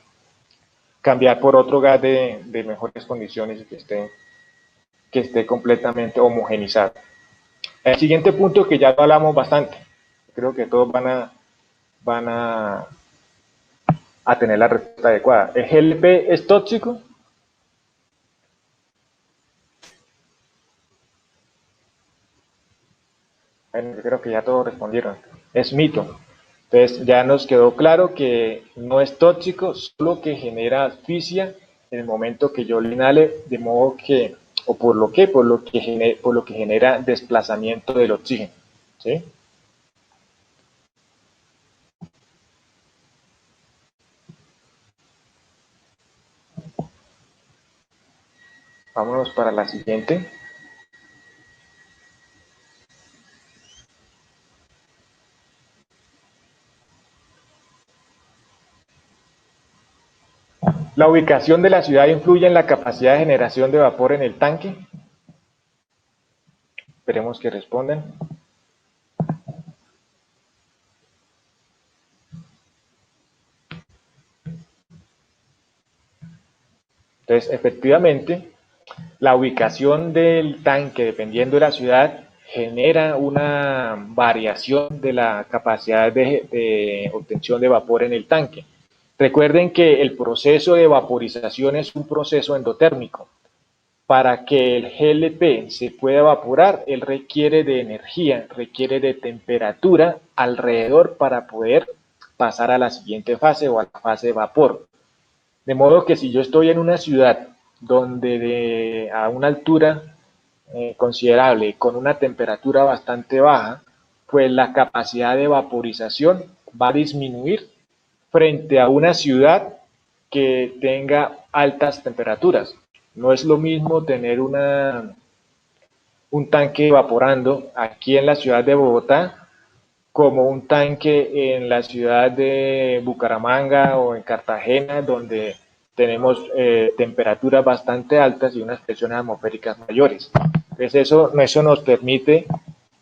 cambiar por otro gas de mejores condiciones y que esté completamente homogenizado. El siguiente punto que ya lo hablamos bastante, creo que todos van a tener la respuesta adecuada. ¿El GLP es tóxico? Bueno, yo creo que ya todos respondieron. Es mito. Entonces ya nos quedó claro que no es tóxico, solo que genera asfixia en el momento que yo lo inhale, de modo que, o por lo que genera desplazamiento del oxígeno. ¿Sí? Vámonos para la siguiente. ¿La ubicación de la ciudad influye en la capacidad de generación de vapor en el tanque? Esperemos que respondan. Entonces, efectivamente, la ubicación del tanque, dependiendo de la ciudad, genera una variación de la capacidad de obtención de vapor en el tanque. Recuerden que el proceso de vaporización es un proceso endotérmico. Para que el GLP se pueda evaporar, él requiere de energía, requiere de temperatura alrededor para poder pasar a la siguiente fase o a la fase de vapor. De modo que si yo estoy en una ciudad donde a una altura considerable, con una temperatura bastante baja, pues la capacidad de vaporización va a disminuir frente a una ciudad que tenga altas temperaturas. No es lo mismo tener un tanque evaporando aquí en la ciudad de Bogotá como un tanque en la ciudad de Bucaramanga o en Cartagena, donde tenemos temperaturas bastante altas y unas presiones atmosféricas mayores. Entonces eso nos permite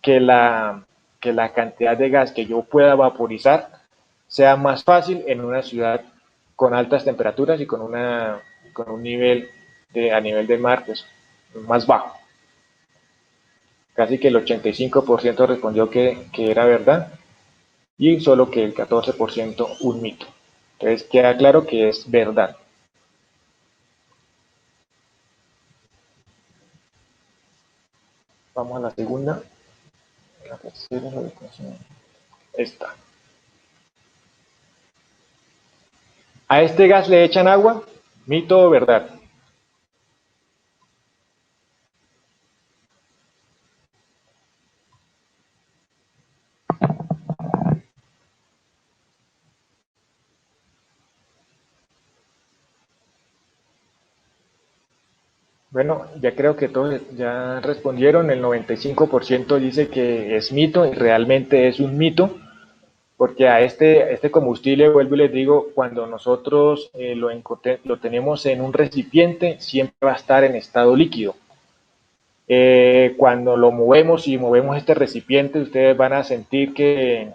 que la cantidad de gas que yo pueda vaporizar sea más fácil en una ciudad con altas temperaturas y con un nivel a nivel del mar pues, más bajo. Casi que el 85% respondió que era verdad y solo que el 14% un mito. Entonces queda claro que es verdad. Vamos a la segunda. La tercera, la ubicación. Esta. ¿A este gas le echan agua? ¿Mito o verdad? Bueno, ya creo que todos ya respondieron. El 95% dice que es mito y realmente es un mito, porque a este combustible, vuelvo y les digo, cuando nosotros lo tenemos en un recipiente, siempre va a estar en estado líquido. Cuando lo movemos y movemos este recipiente, ustedes van a sentir que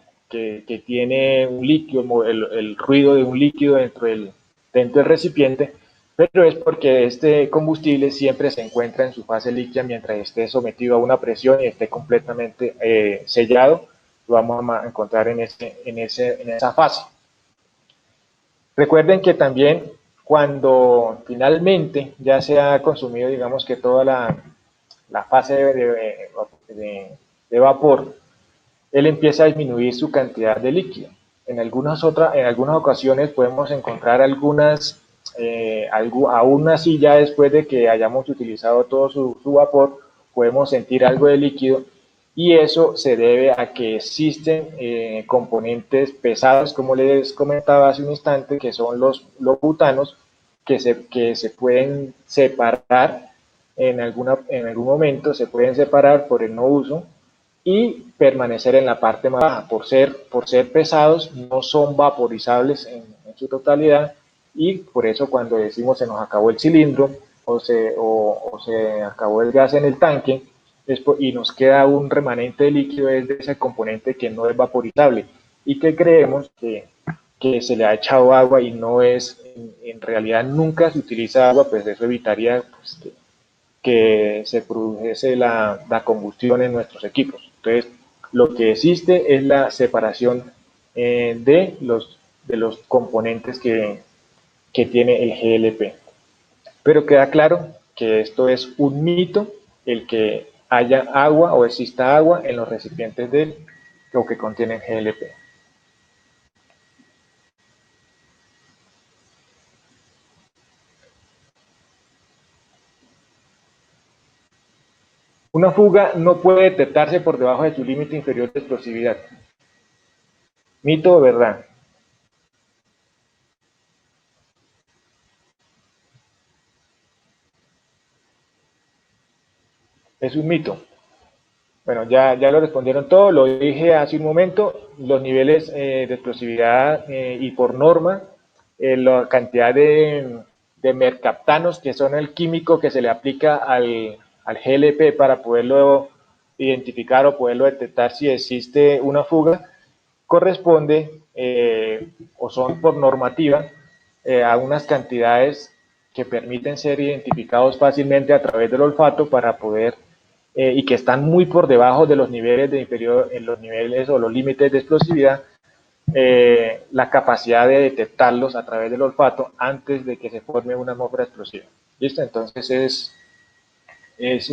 tiene un líquido, el ruido de un líquido dentro del recipiente, pero es porque este combustible siempre se encuentra en su fase líquida mientras esté sometido a una presión y esté completamente sellado. Lo vamos a encontrar en esa fase. Recuerden que también cuando finalmente ya se ha consumido, digamos que toda la fase de vapor, él empieza a disminuir su cantidad de líquido. En algunas ocasiones podemos encontrar aún así ya después de que hayamos utilizado todo su vapor, podemos sentir algo de líquido, y eso se debe a que existen componentes pesados, como les comentaba hace un instante, que son los butanos, que se pueden separar en algún momento, se pueden separar por el no uso y permanecer en la parte más baja. Por ser pesados, no son vaporizables en su totalidad, y por eso cuando decimos se nos acabó el cilindro o se acabó el gas en el tanque y nos queda un remanente de líquido, es de ese componente que no es vaporizable y que creemos que se le ha echado agua y no es, en realidad nunca se utiliza agua, pues eso evitaría pues, que se produjese la combustión en nuestros equipos. Entonces, lo que existe es la separación de los componentes que tiene el GLP. Pero queda claro que esto es un mito, el que haya agua o exista agua en los recipientes de lo que contienen GLP. Una fuga no puede detectarse por debajo de su límite inferior de explosividad. ¿Mito o verdad? Es un mito. Bueno, ya lo respondieron todo, lo dije hace un momento, los niveles de explosividad y por norma, la cantidad de mercaptanos, que son el químico que se le aplica al GLP para poderlo identificar o poderlo detectar si existe una fuga, corresponde o son por normativa a unas cantidades que permiten ser identificados fácilmente a través del olfato para poder y que están muy por debajo de los niveles de inferior, en los niveles o los límites de explosividad, la capacidad de detectarlos a través del olfato antes de que se forme una atmósfera explosiva. ¿Listo? Entonces es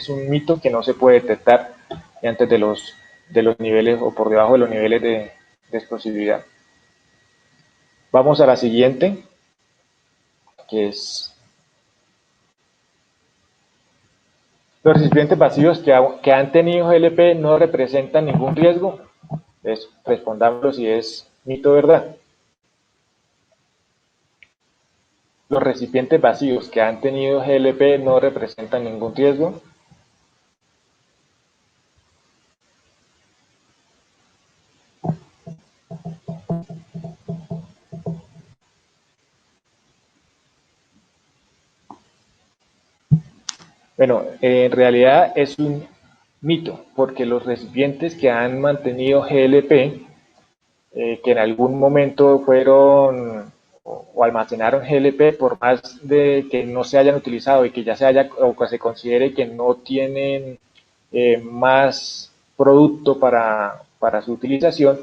un mito que no se puede detectar antes de los niveles o por debajo de los niveles de explosividad. Vamos a la siguiente, que es los recipientes vacíos que han tenido GLP no representan ningún riesgo. Entonces, respondámoslo si es mito o verdad. Los recipientes vacíos que han tenido GLP no representan ningún riesgo. Bueno, en realidad es un mito, porque los recipientes que han mantenido GLP, que en algún momento fueron o almacenaron GLP, por más de que no se hayan utilizado y que ya se haya o que se considere que no tienen más producto para su utilización,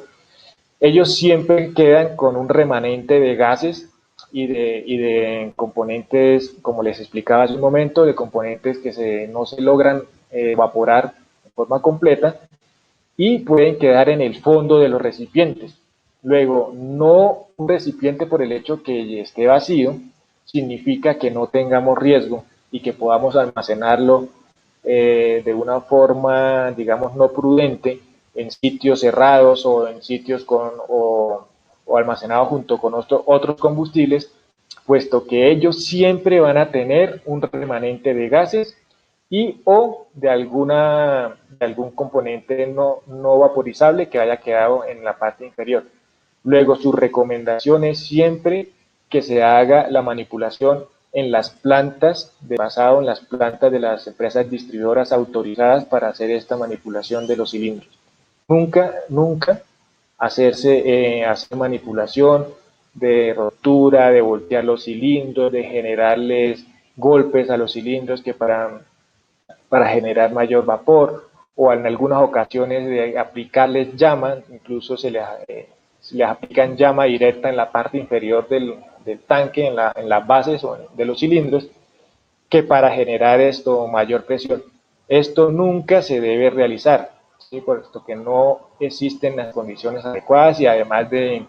ellos siempre quedan con un remanente de gases y de componentes, como les explicaba hace un momento, de componentes que no se logran evaporar de forma completa y pueden quedar en el fondo de los recipientes. Luego, no un recipiente por el hecho que esté vacío significa que no tengamos riesgo y que podamos almacenarlo de una forma, digamos, no prudente en sitios cerrados o en sitios o almacenados junto con otros combustibles, puesto que ellos siempre van a tener un remanente de gases y o de algún componente no vaporizable que haya quedado en la parte inferior. Luego, su recomendación es siempre que se haga la manipulación en las plantas, basado en las plantas de las empresas distribuidoras autorizadas para hacer esta manipulación de los cilindros. Nunca hacer manipulación de rotura, de voltear los cilindros, de generarles golpes a los cilindros que para generar mayor vapor, o en algunas ocasiones de aplicarles llama, incluso se les aplican llama directa en la parte inferior del tanque, en las bases de los cilindros, que para generar esto mayor presión. Esto nunca se debe realizar, ¿sí? Puesto que no existen las condiciones adecuadas y además de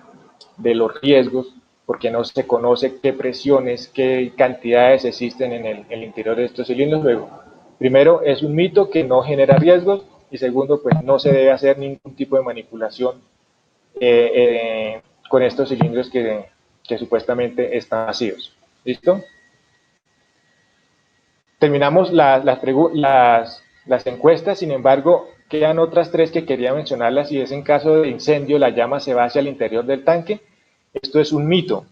los riesgos, porque no se conoce qué presiones, qué cantidades existen en el interior de estos cilindros. Luego, primero, es un mito que no genera riesgos, y segundo, pues no se debe hacer ningún tipo de manipulación con estos cilindros que supuestamente están vacíos. ¿Listo? Terminamos las encuestas. Sin embargo, quedan otras tres que quería mencionarlas, y es: en caso de incendio la llama se va hacia el interior del tanque. Esto es un mito.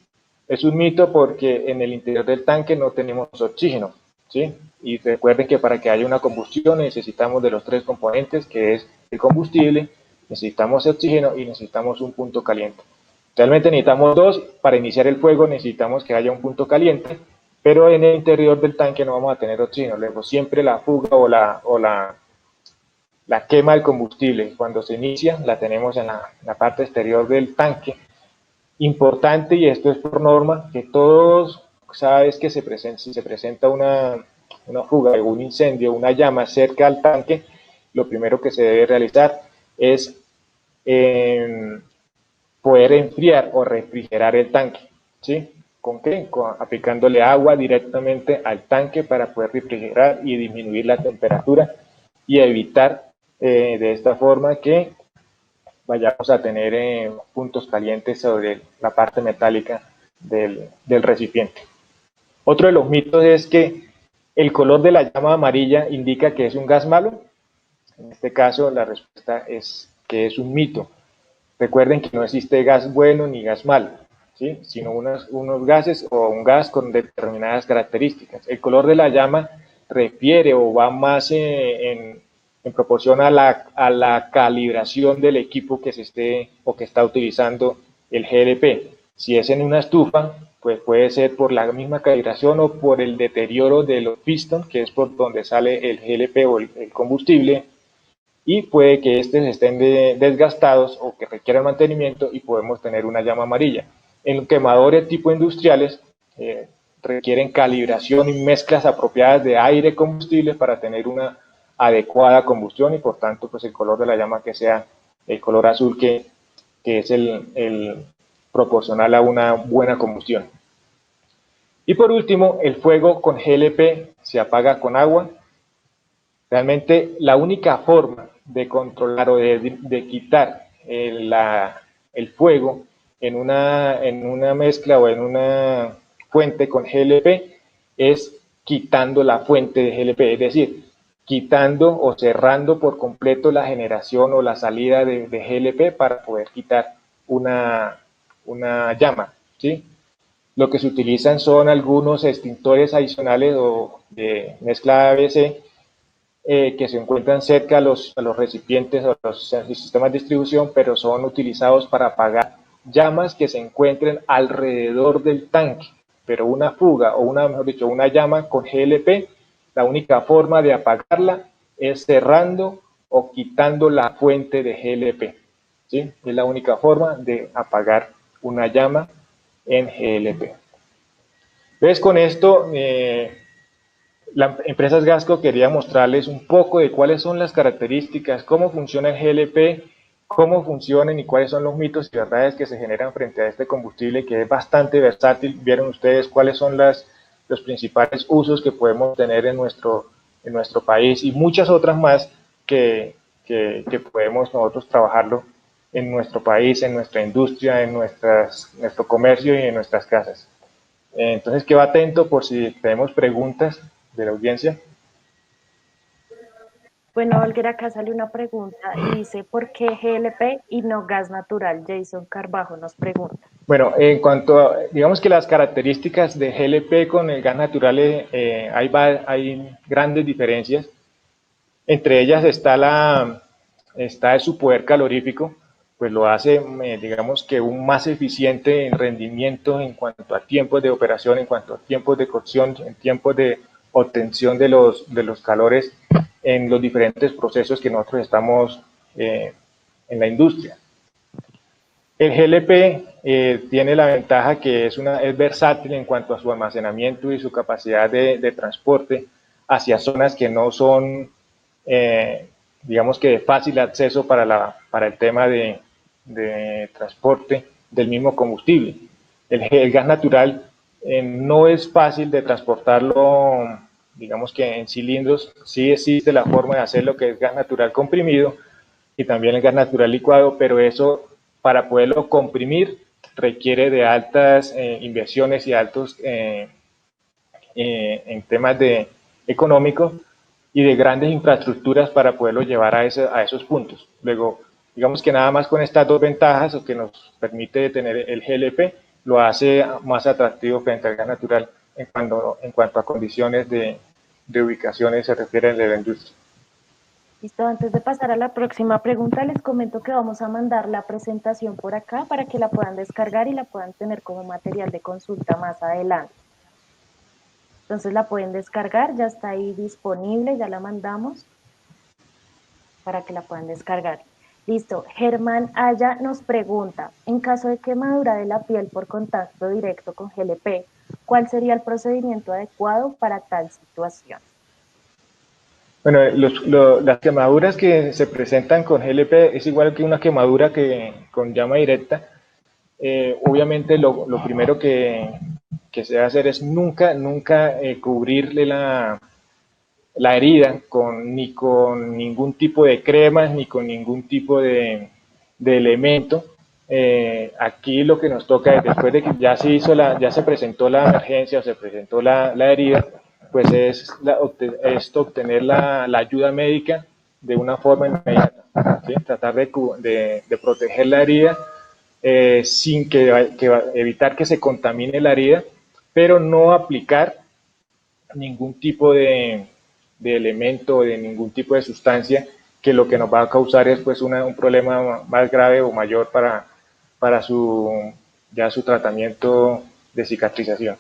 Es un mito porque en el interior del tanque no tenemos oxígeno, ¿sí? Y recuerden que para que haya una combustión necesitamos de los tres componentes, que es el combustible, necesitamos oxígeno y necesitamos un punto caliente. Realmente necesitamos dos. Para iniciar el fuego necesitamos que haya un punto caliente, pero en el interior del tanque no vamos a tener oxígeno. Luego, siempre la fuga la quema del combustible, cuando se inicia, la tenemos en la parte exterior del tanque. Importante, y esto es por norma, que todos, cada vez que si se presenta una fuga, un incendio, una llama cerca al tanque, lo primero que se debe realizar es poder enfriar o refrigerar el tanque, ¿sí? ¿Con qué? Aplicándole agua directamente al tanque para poder refrigerar y disminuir la temperatura y evitar de esta forma que vayamos a tener puntos calientes sobre la parte metálica del recipiente. Otro de los mitos es que el color de la llama amarilla indica que es un gas malo. En este caso, la respuesta es que es un mito. Recuerden que no existe gas bueno ni gas malo, ¿sí? Sino unos gases o un gas con determinadas características. El color de la llama refiere o va más en proporción a la calibración del equipo que se esté o que está utilizando el GLP. Si es en una estufa, pues puede ser por la misma calibración o por el deterioro de los pistons, que es por donde sale el GLP o el combustible, y puede que estos estén desgastados o que requieran mantenimiento y podemos tener una llama amarilla. En quemadores tipo industriales requieren calibración y mezclas apropiadas de aire y combustible para tener una adecuada combustión, y por tanto pues el color de la llama que sea el color azul, que es el proporcional a una buena combustión. Y por último, el fuego con GLP se apaga con agua. Realmente la única forma de controlar o de quitar el fuego en una mezcla o en una fuente con GLP es quitando la fuente de GLP, es decir, quitando o cerrando por completo la generación o la salida de GLP para poder quitar una llama, ¿sí? Lo que se utilizan son algunos extintores adicionales o de mezcla ABC, que se encuentran cerca a los recipientes o a los sistemas de distribución, pero son utilizados para apagar llamas que se encuentren alrededor del tanque. Pero una fuga o mejor dicho, una llama con GLP, la única forma de apagarla es cerrando o quitando la fuente de GLP, ¿sí? Es la única forma de apagar una llama en GLP. Entonces, con esto la Empresas Gasco quería mostrarles un poco de cuáles son las características, cómo funciona el GLP, cómo funcionan y cuáles son los mitos y verdades que se generan frente a este combustible, que es bastante versátil. Vieron ustedes cuáles son los principales usos que podemos tener en nuestro país, y muchas otras más que podemos nosotros trabajarlo en nuestro país, en nuestra industria, en nuestro comercio y en nuestras casas. Entonces, quedo atento por si tenemos preguntas de la audiencia. Bueno, Olguer, acá sale una pregunta y dice: ¿por qué GLP y no gas natural? Jason Carbajo nos pregunta. Bueno, en cuanto a, digamos que las características de GLP con el gas natural, hay grandes diferencias. Entre ellas está su poder calorífico, pues lo hace, digamos que un más eficiente en rendimiento en cuanto a tiempos de operación, en cuanto a tiempos de cocción, en tiempos de obtención de los calores en los diferentes procesos que nosotros estamos en la industria. El GLP tiene la ventaja que es versátil en cuanto a su almacenamiento y su capacidad de transporte hacia zonas que no son, digamos que de fácil acceso para el tema de transporte del mismo combustible. El gas natural no es fácil de transportarlo, digamos que en cilindros. Sí existe la forma de hacer lo que es gas natural comprimido y también el gas natural licuado, pero eso para poderlo comprimir requiere de altas inversiones y altos en temas económicos y de grandes infraestructuras para poderlo llevar a esos puntos. Luego, digamos que nada más con estas dos ventajas, o que nos permite tener el GLP, lo hace más atractivo frente al gas natural en cuanto a condiciones de ubicaciones se refiere de la industria. Listo, antes de pasar a la próxima pregunta, les comento que vamos a mandar la presentación por acá para que la puedan descargar y la puedan tener como material de consulta más adelante. Entonces la pueden descargar, ya está ahí disponible, ya la mandamos para que la puedan descargar. Listo, Germán Aya nos pregunta, en caso de quemadura de la piel por contacto directo con GLP, ¿cuál sería el procedimiento adecuado para tal situación? Bueno, las quemaduras que se presentan con GLP es igual que una quemadura que con llama directa. Obviamente lo primero que se debe hacer es nunca cubrirle la herida ni con ningún tipo de cremas, ni con ningún tipo de elemento. Aquí lo que nos toca es, después de que ya se presentó la emergencia o se presentó la herida, pues es obtener la ayuda médica de una forma inmediata, ¿sí? Tratar de proteger la herida sin evitar que se contamine la herida, pero no aplicar ningún tipo de elemento, de ningún tipo de sustancia que lo que nos va a causar es pues un problema más grave o mayor para su tratamiento de cicatrización.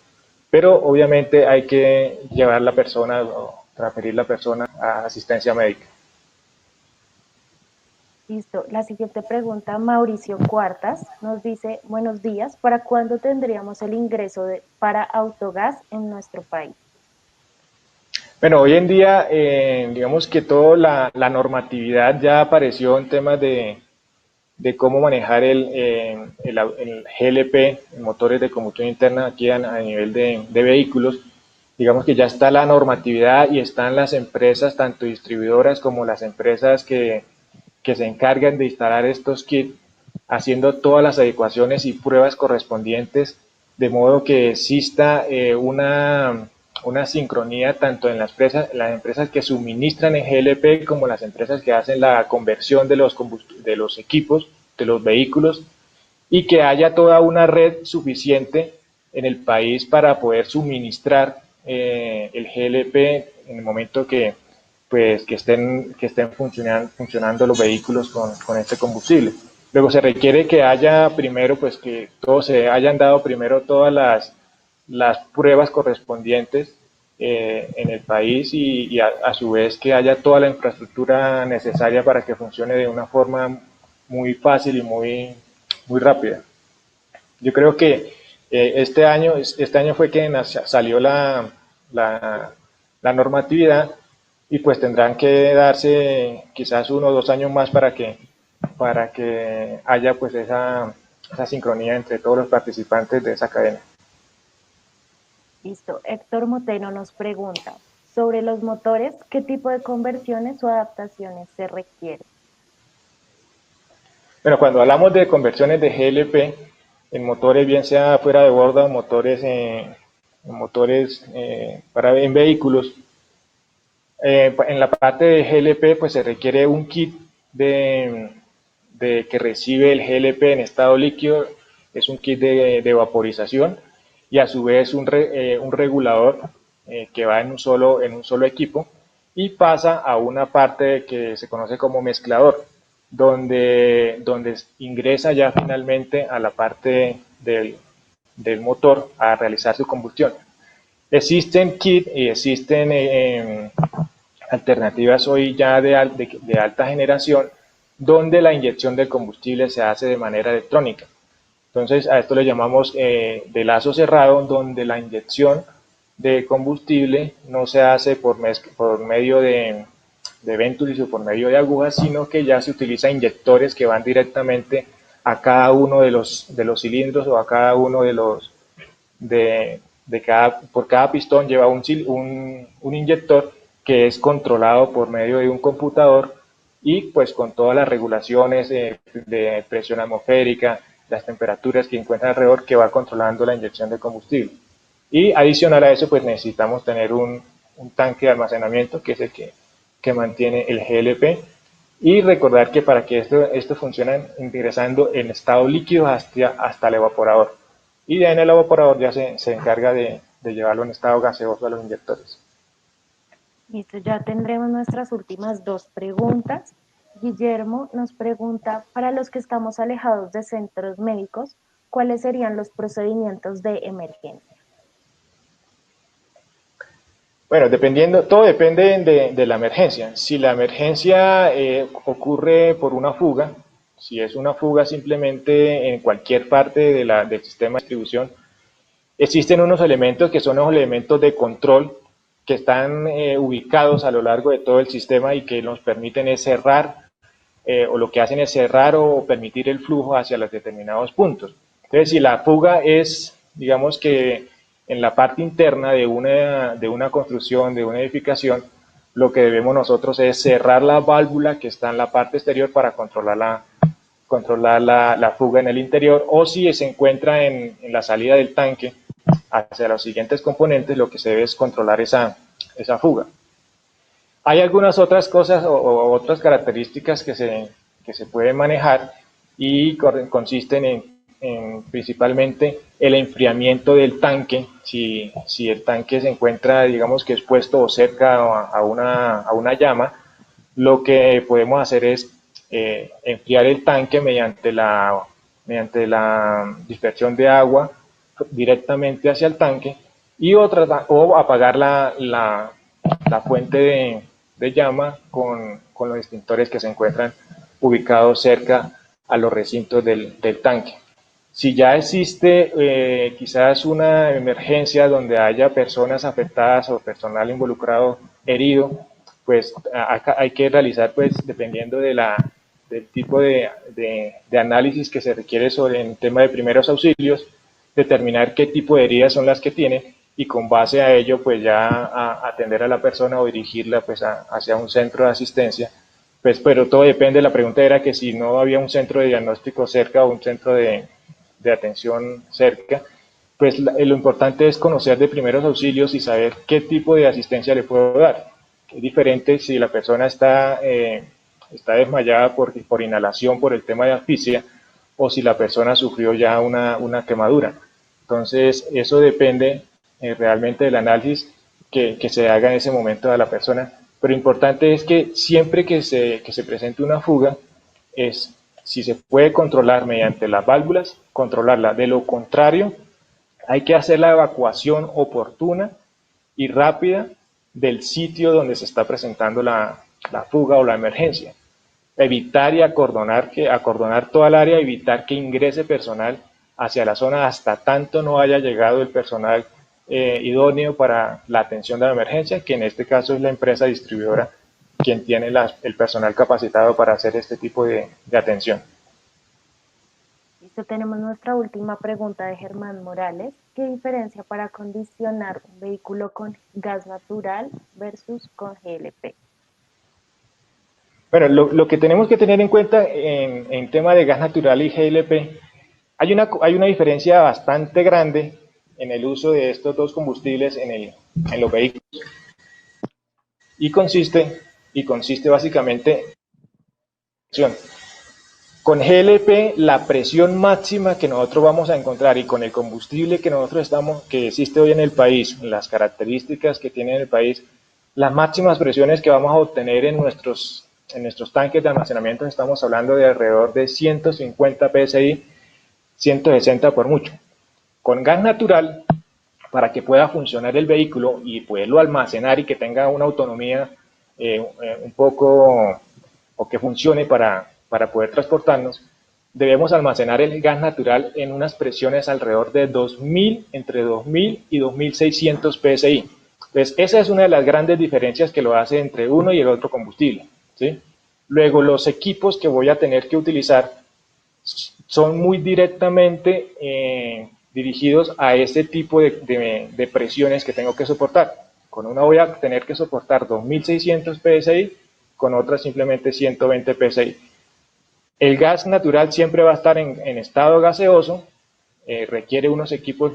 Pero obviamente hay que llevar la persona o transferir la persona a asistencia médica. Listo. La siguiente pregunta, Mauricio Cuartas, nos dice, buenos días, ¿para cuándo tendríamos el ingreso para autogás en nuestro país? Bueno, hoy en día, digamos que toda la normatividad ya apareció en temas de cómo manejar el GLP, motores de combustión interna aquí a nivel de vehículos. Digamos que ya está la normatividad y están las empresas, tanto distribuidoras como las empresas que se encargan de instalar estos kits, haciendo todas las adecuaciones y pruebas correspondientes, de modo que exista una sincronía tanto en las empresas que suministran el GLP como las empresas que hacen la conversión de los equipos, de los vehículos, y que haya toda una red suficiente en el país para poder suministrar el GLP en el momento que estén funcionando los vehículos con este combustible. Luego se requiere que haya primero, pues que todos se hayan dado primero todas las pruebas correspondientes en el país y a su vez que haya toda la infraestructura necesaria para que funcione de una forma muy fácil y muy rápida. Yo creo que este año fue que salió la, la normatividad y pues tendrán que darse quizás 1 o 2 años más para que haya pues esa sincronía entre todos los participantes de esa cadena. Listo. Héctor Moteno nos pregunta, sobre los motores, ¿qué tipo de conversiones o adaptaciones se requieren? Bueno, cuando hablamos de conversiones de GLP en motores, bien sea fuera de borda o motores en vehículos, en la parte de GLP pues se requiere un kit que recibe el GLP en estado líquido es un kit de vaporización y a su vez un regulador que va en un solo equipo y pasa a una parte que se conoce como mezclador, donde ingresa ya finalmente a la parte del motor a realizar su combustión. Existen kits y existen alternativas hoy ya de alta generación donde la inyección del combustible se hace de manera electrónica. Entonces a esto le llamamos de lazo cerrado, donde la inyección de combustible no se hace por medio de Venturi o por medio de agujas, sino que ya se utiliza inyectores que van directamente a cada uno de los cilindros o a cada uno de los por cada pistón lleva un inyector que es controlado por medio de un computador y pues con todas las regulaciones de presión atmosférica, las temperaturas que encuentra alrededor, que va controlando la inyección de combustible. Y adicional a eso pues necesitamos tener un tanque de almacenamiento que es el que mantiene el GLP, y recordar que para que esto funcione ingresando en estado líquido hasta el evaporador, y ya en el evaporador ya se encarga de llevarlo en estado gaseoso a los inyectores. Listo, ya tendremos nuestras últimas dos preguntas. Guillermo nos pregunta, para los que estamos alejados de centros médicos, ¿cuáles serían los procedimientos de emergencia? Bueno, todo depende de la emergencia. Si la emergencia ocurre por una fuga, si es una fuga simplemente en cualquier parte del sistema de distribución, existen unos elementos que son los elementos de control que están ubicados a lo largo de todo el sistema y que nos permiten es cerrar, o lo que hacen es cerrar o permitir el flujo hacia los determinados puntos. Entonces, si la fuga es, digamos que en la parte interna de una construcción, de una edificación, lo que debemos nosotros es cerrar la válvula que está en la parte exterior para controlar la fuga en el interior, o si se encuentra en la salida del tanque hacia los siguientes componentes, lo que se debe es controlar esa fuga. Hay algunas otras cosas o otras características que se pueden manejar y consisten en principalmente el enfriamiento del tanque. Si el tanque se encuentra, digamos que expuesto o cerca a una llama, lo que podemos hacer es enfriar el tanque mediante la dispersión de agua directamente hacia el tanque o apagar la fuente de llama con los extintores que se encuentran ubicados cerca a los recintos del tanque. Si ya existe quizás una emergencia donde haya personas afectadas o personal involucrado herido, pues hay que realizar, pues dependiendo del tipo de análisis que se requiere sobre el tema de primeros auxilios, determinar qué tipo de heridas son las que tiene y con base a ello pues ya atender a la persona o dirigirla pues hacia un centro de asistencia. Pues, pero todo depende. La pregunta era que si no había un centro de diagnóstico cerca o un centro de atención cerca, pues lo importante es conocer de primeros auxilios y saber qué tipo de asistencia le puedo dar. Es diferente si la persona está desmayada por inhalación por el tema de asfixia, o si la persona sufrió ya una quemadura. Entonces, eso depende realmente del análisis que se haga en ese momento a la persona. Pero lo importante es que siempre que se presente una fuga, si se puede controlar mediante las válvulas, controlarla. De lo contrario, hay que hacer la evacuación oportuna y rápida del sitio donde se está presentando la fuga o la emergencia. Evitar y acordonar toda el área, evitar que ingrese personal hacia la zona hasta tanto no haya llegado el personal idóneo para la atención de la emergencia, que en este caso es la empresa distribuidora quien tiene el personal capacitado para hacer este tipo de atención. Listo, tenemos nuestra última pregunta de Germán Morales. ¿Qué diferencia para acondicionar un vehículo con gas natural versus con GLP? Bueno, lo que tenemos que tener en cuenta en tema de gas natural y GLP, hay una diferencia bastante grande en el uso de estos dos combustibles en los vehículos. Y consiste básicamente en Con GLP, la presión máxima que nosotros vamos a encontrar y con el combustible que existe hoy en el país, las características que tiene el país, las máximas presiones que vamos a obtener en nuestros tanques de almacenamiento, estamos hablando de alrededor de 150 psi, 160 por mucho. Con gas natural, para que pueda funcionar el vehículo y poderlo almacenar y que tenga una autonomía un poco, o que funcione para poder transportarnos, debemos almacenar el gas natural en unas presiones alrededor de 2000, entre 2000 y 2600 psi. Entonces, esa es una de las grandes diferencias que lo hace entre uno y el otro combustible, ¿sí? Luego, los equipos que voy a tener que utilizar son muy directamente dirigidos a este tipo de presiones que tengo que soportar. Con una voy a tener que soportar 2600 psi, con otra simplemente 120 psi. El gas natural siempre va a estar en estado gaseoso, requiere unos equipos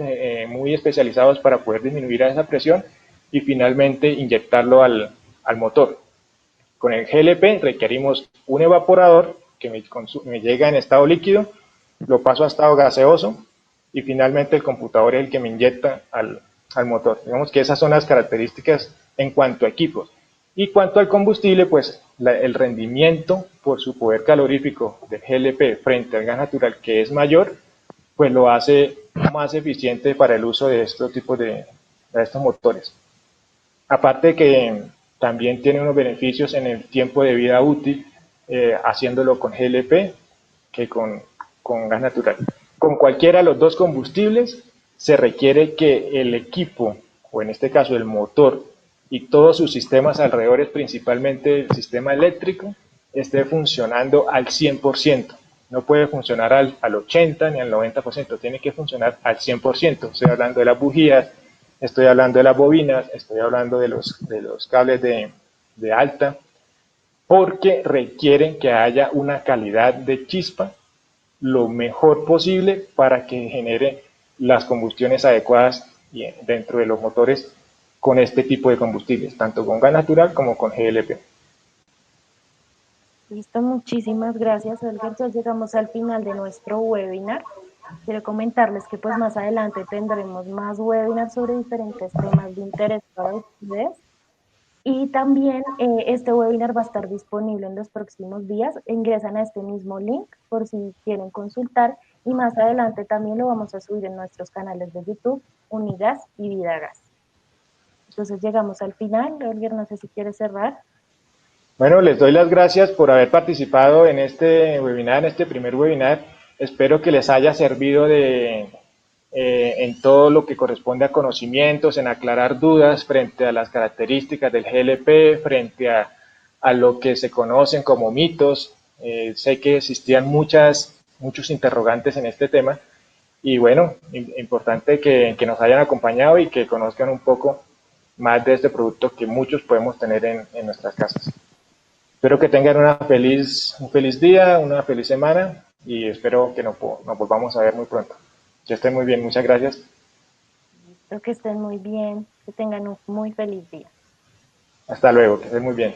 muy especializados para poder disminuir a esa presión y finalmente inyectarlo al motor. Con el GLP requerimos un evaporador que me llega en estado líquido, lo paso a estado gaseoso y finalmente el computador es el que me inyecta al motor. Digamos que esas son las características en cuanto a equipos. Y cuanto al combustible, pues el rendimiento por su poder calorífico del GLP frente al gas natural, que es mayor, pues lo hace más eficiente para el uso de estos tipos de estos motores. Aparte que también tiene unos beneficios en el tiempo de vida útil, haciéndolo con GLP que con gas natural. Con cualquiera de los dos combustibles se requiere que el equipo, o en este caso el motor, y todos sus sistemas alrededores, principalmente el sistema eléctrico, esté funcionando al 100%. No puede funcionar al 80 ni al 90%, tiene que funcionar al 100%. Estoy hablando de las bujías, estoy hablando de las bobinas, estoy hablando de los cables de alta, porque requieren que haya una calidad de chispa lo mejor posible para que genere las combustiones adecuadas dentro de los motores con este tipo de combustibles, tanto con gas natural como con GLP. Listo, muchísimas gracias, Olga. Ya llegamos al final de nuestro webinar. Quiero comentarles que pues más adelante tendremos más webinars sobre diferentes temas de interés para ustedes. Y también este webinar va a estar disponible en los próximos días. Ingresan a este mismo link por si quieren consultar y más adelante también lo vamos a subir en nuestros canales de YouTube, Unigas y Vidagas. Entonces llegamos al final. Olga, no sé si quieres cerrar. Bueno, les doy las gracias por haber participado en este webinar, en este primer webinar. Espero que les haya servido en todo lo que corresponde a conocimientos, en aclarar dudas frente a las características del GLP, frente a lo que se conocen como mitos. Sé que existían muchos interrogantes en este tema y bueno, importante que nos hayan acompañado y que conozcan un poco más de este producto que muchos podemos tener en nuestras casas. Espero que tengan un feliz día, una feliz semana y espero que nos volvamos a ver muy pronto. Que estén muy bien, muchas gracias. Espero que estén muy bien, que tengan un muy feliz día. Hasta luego, que estén muy bien.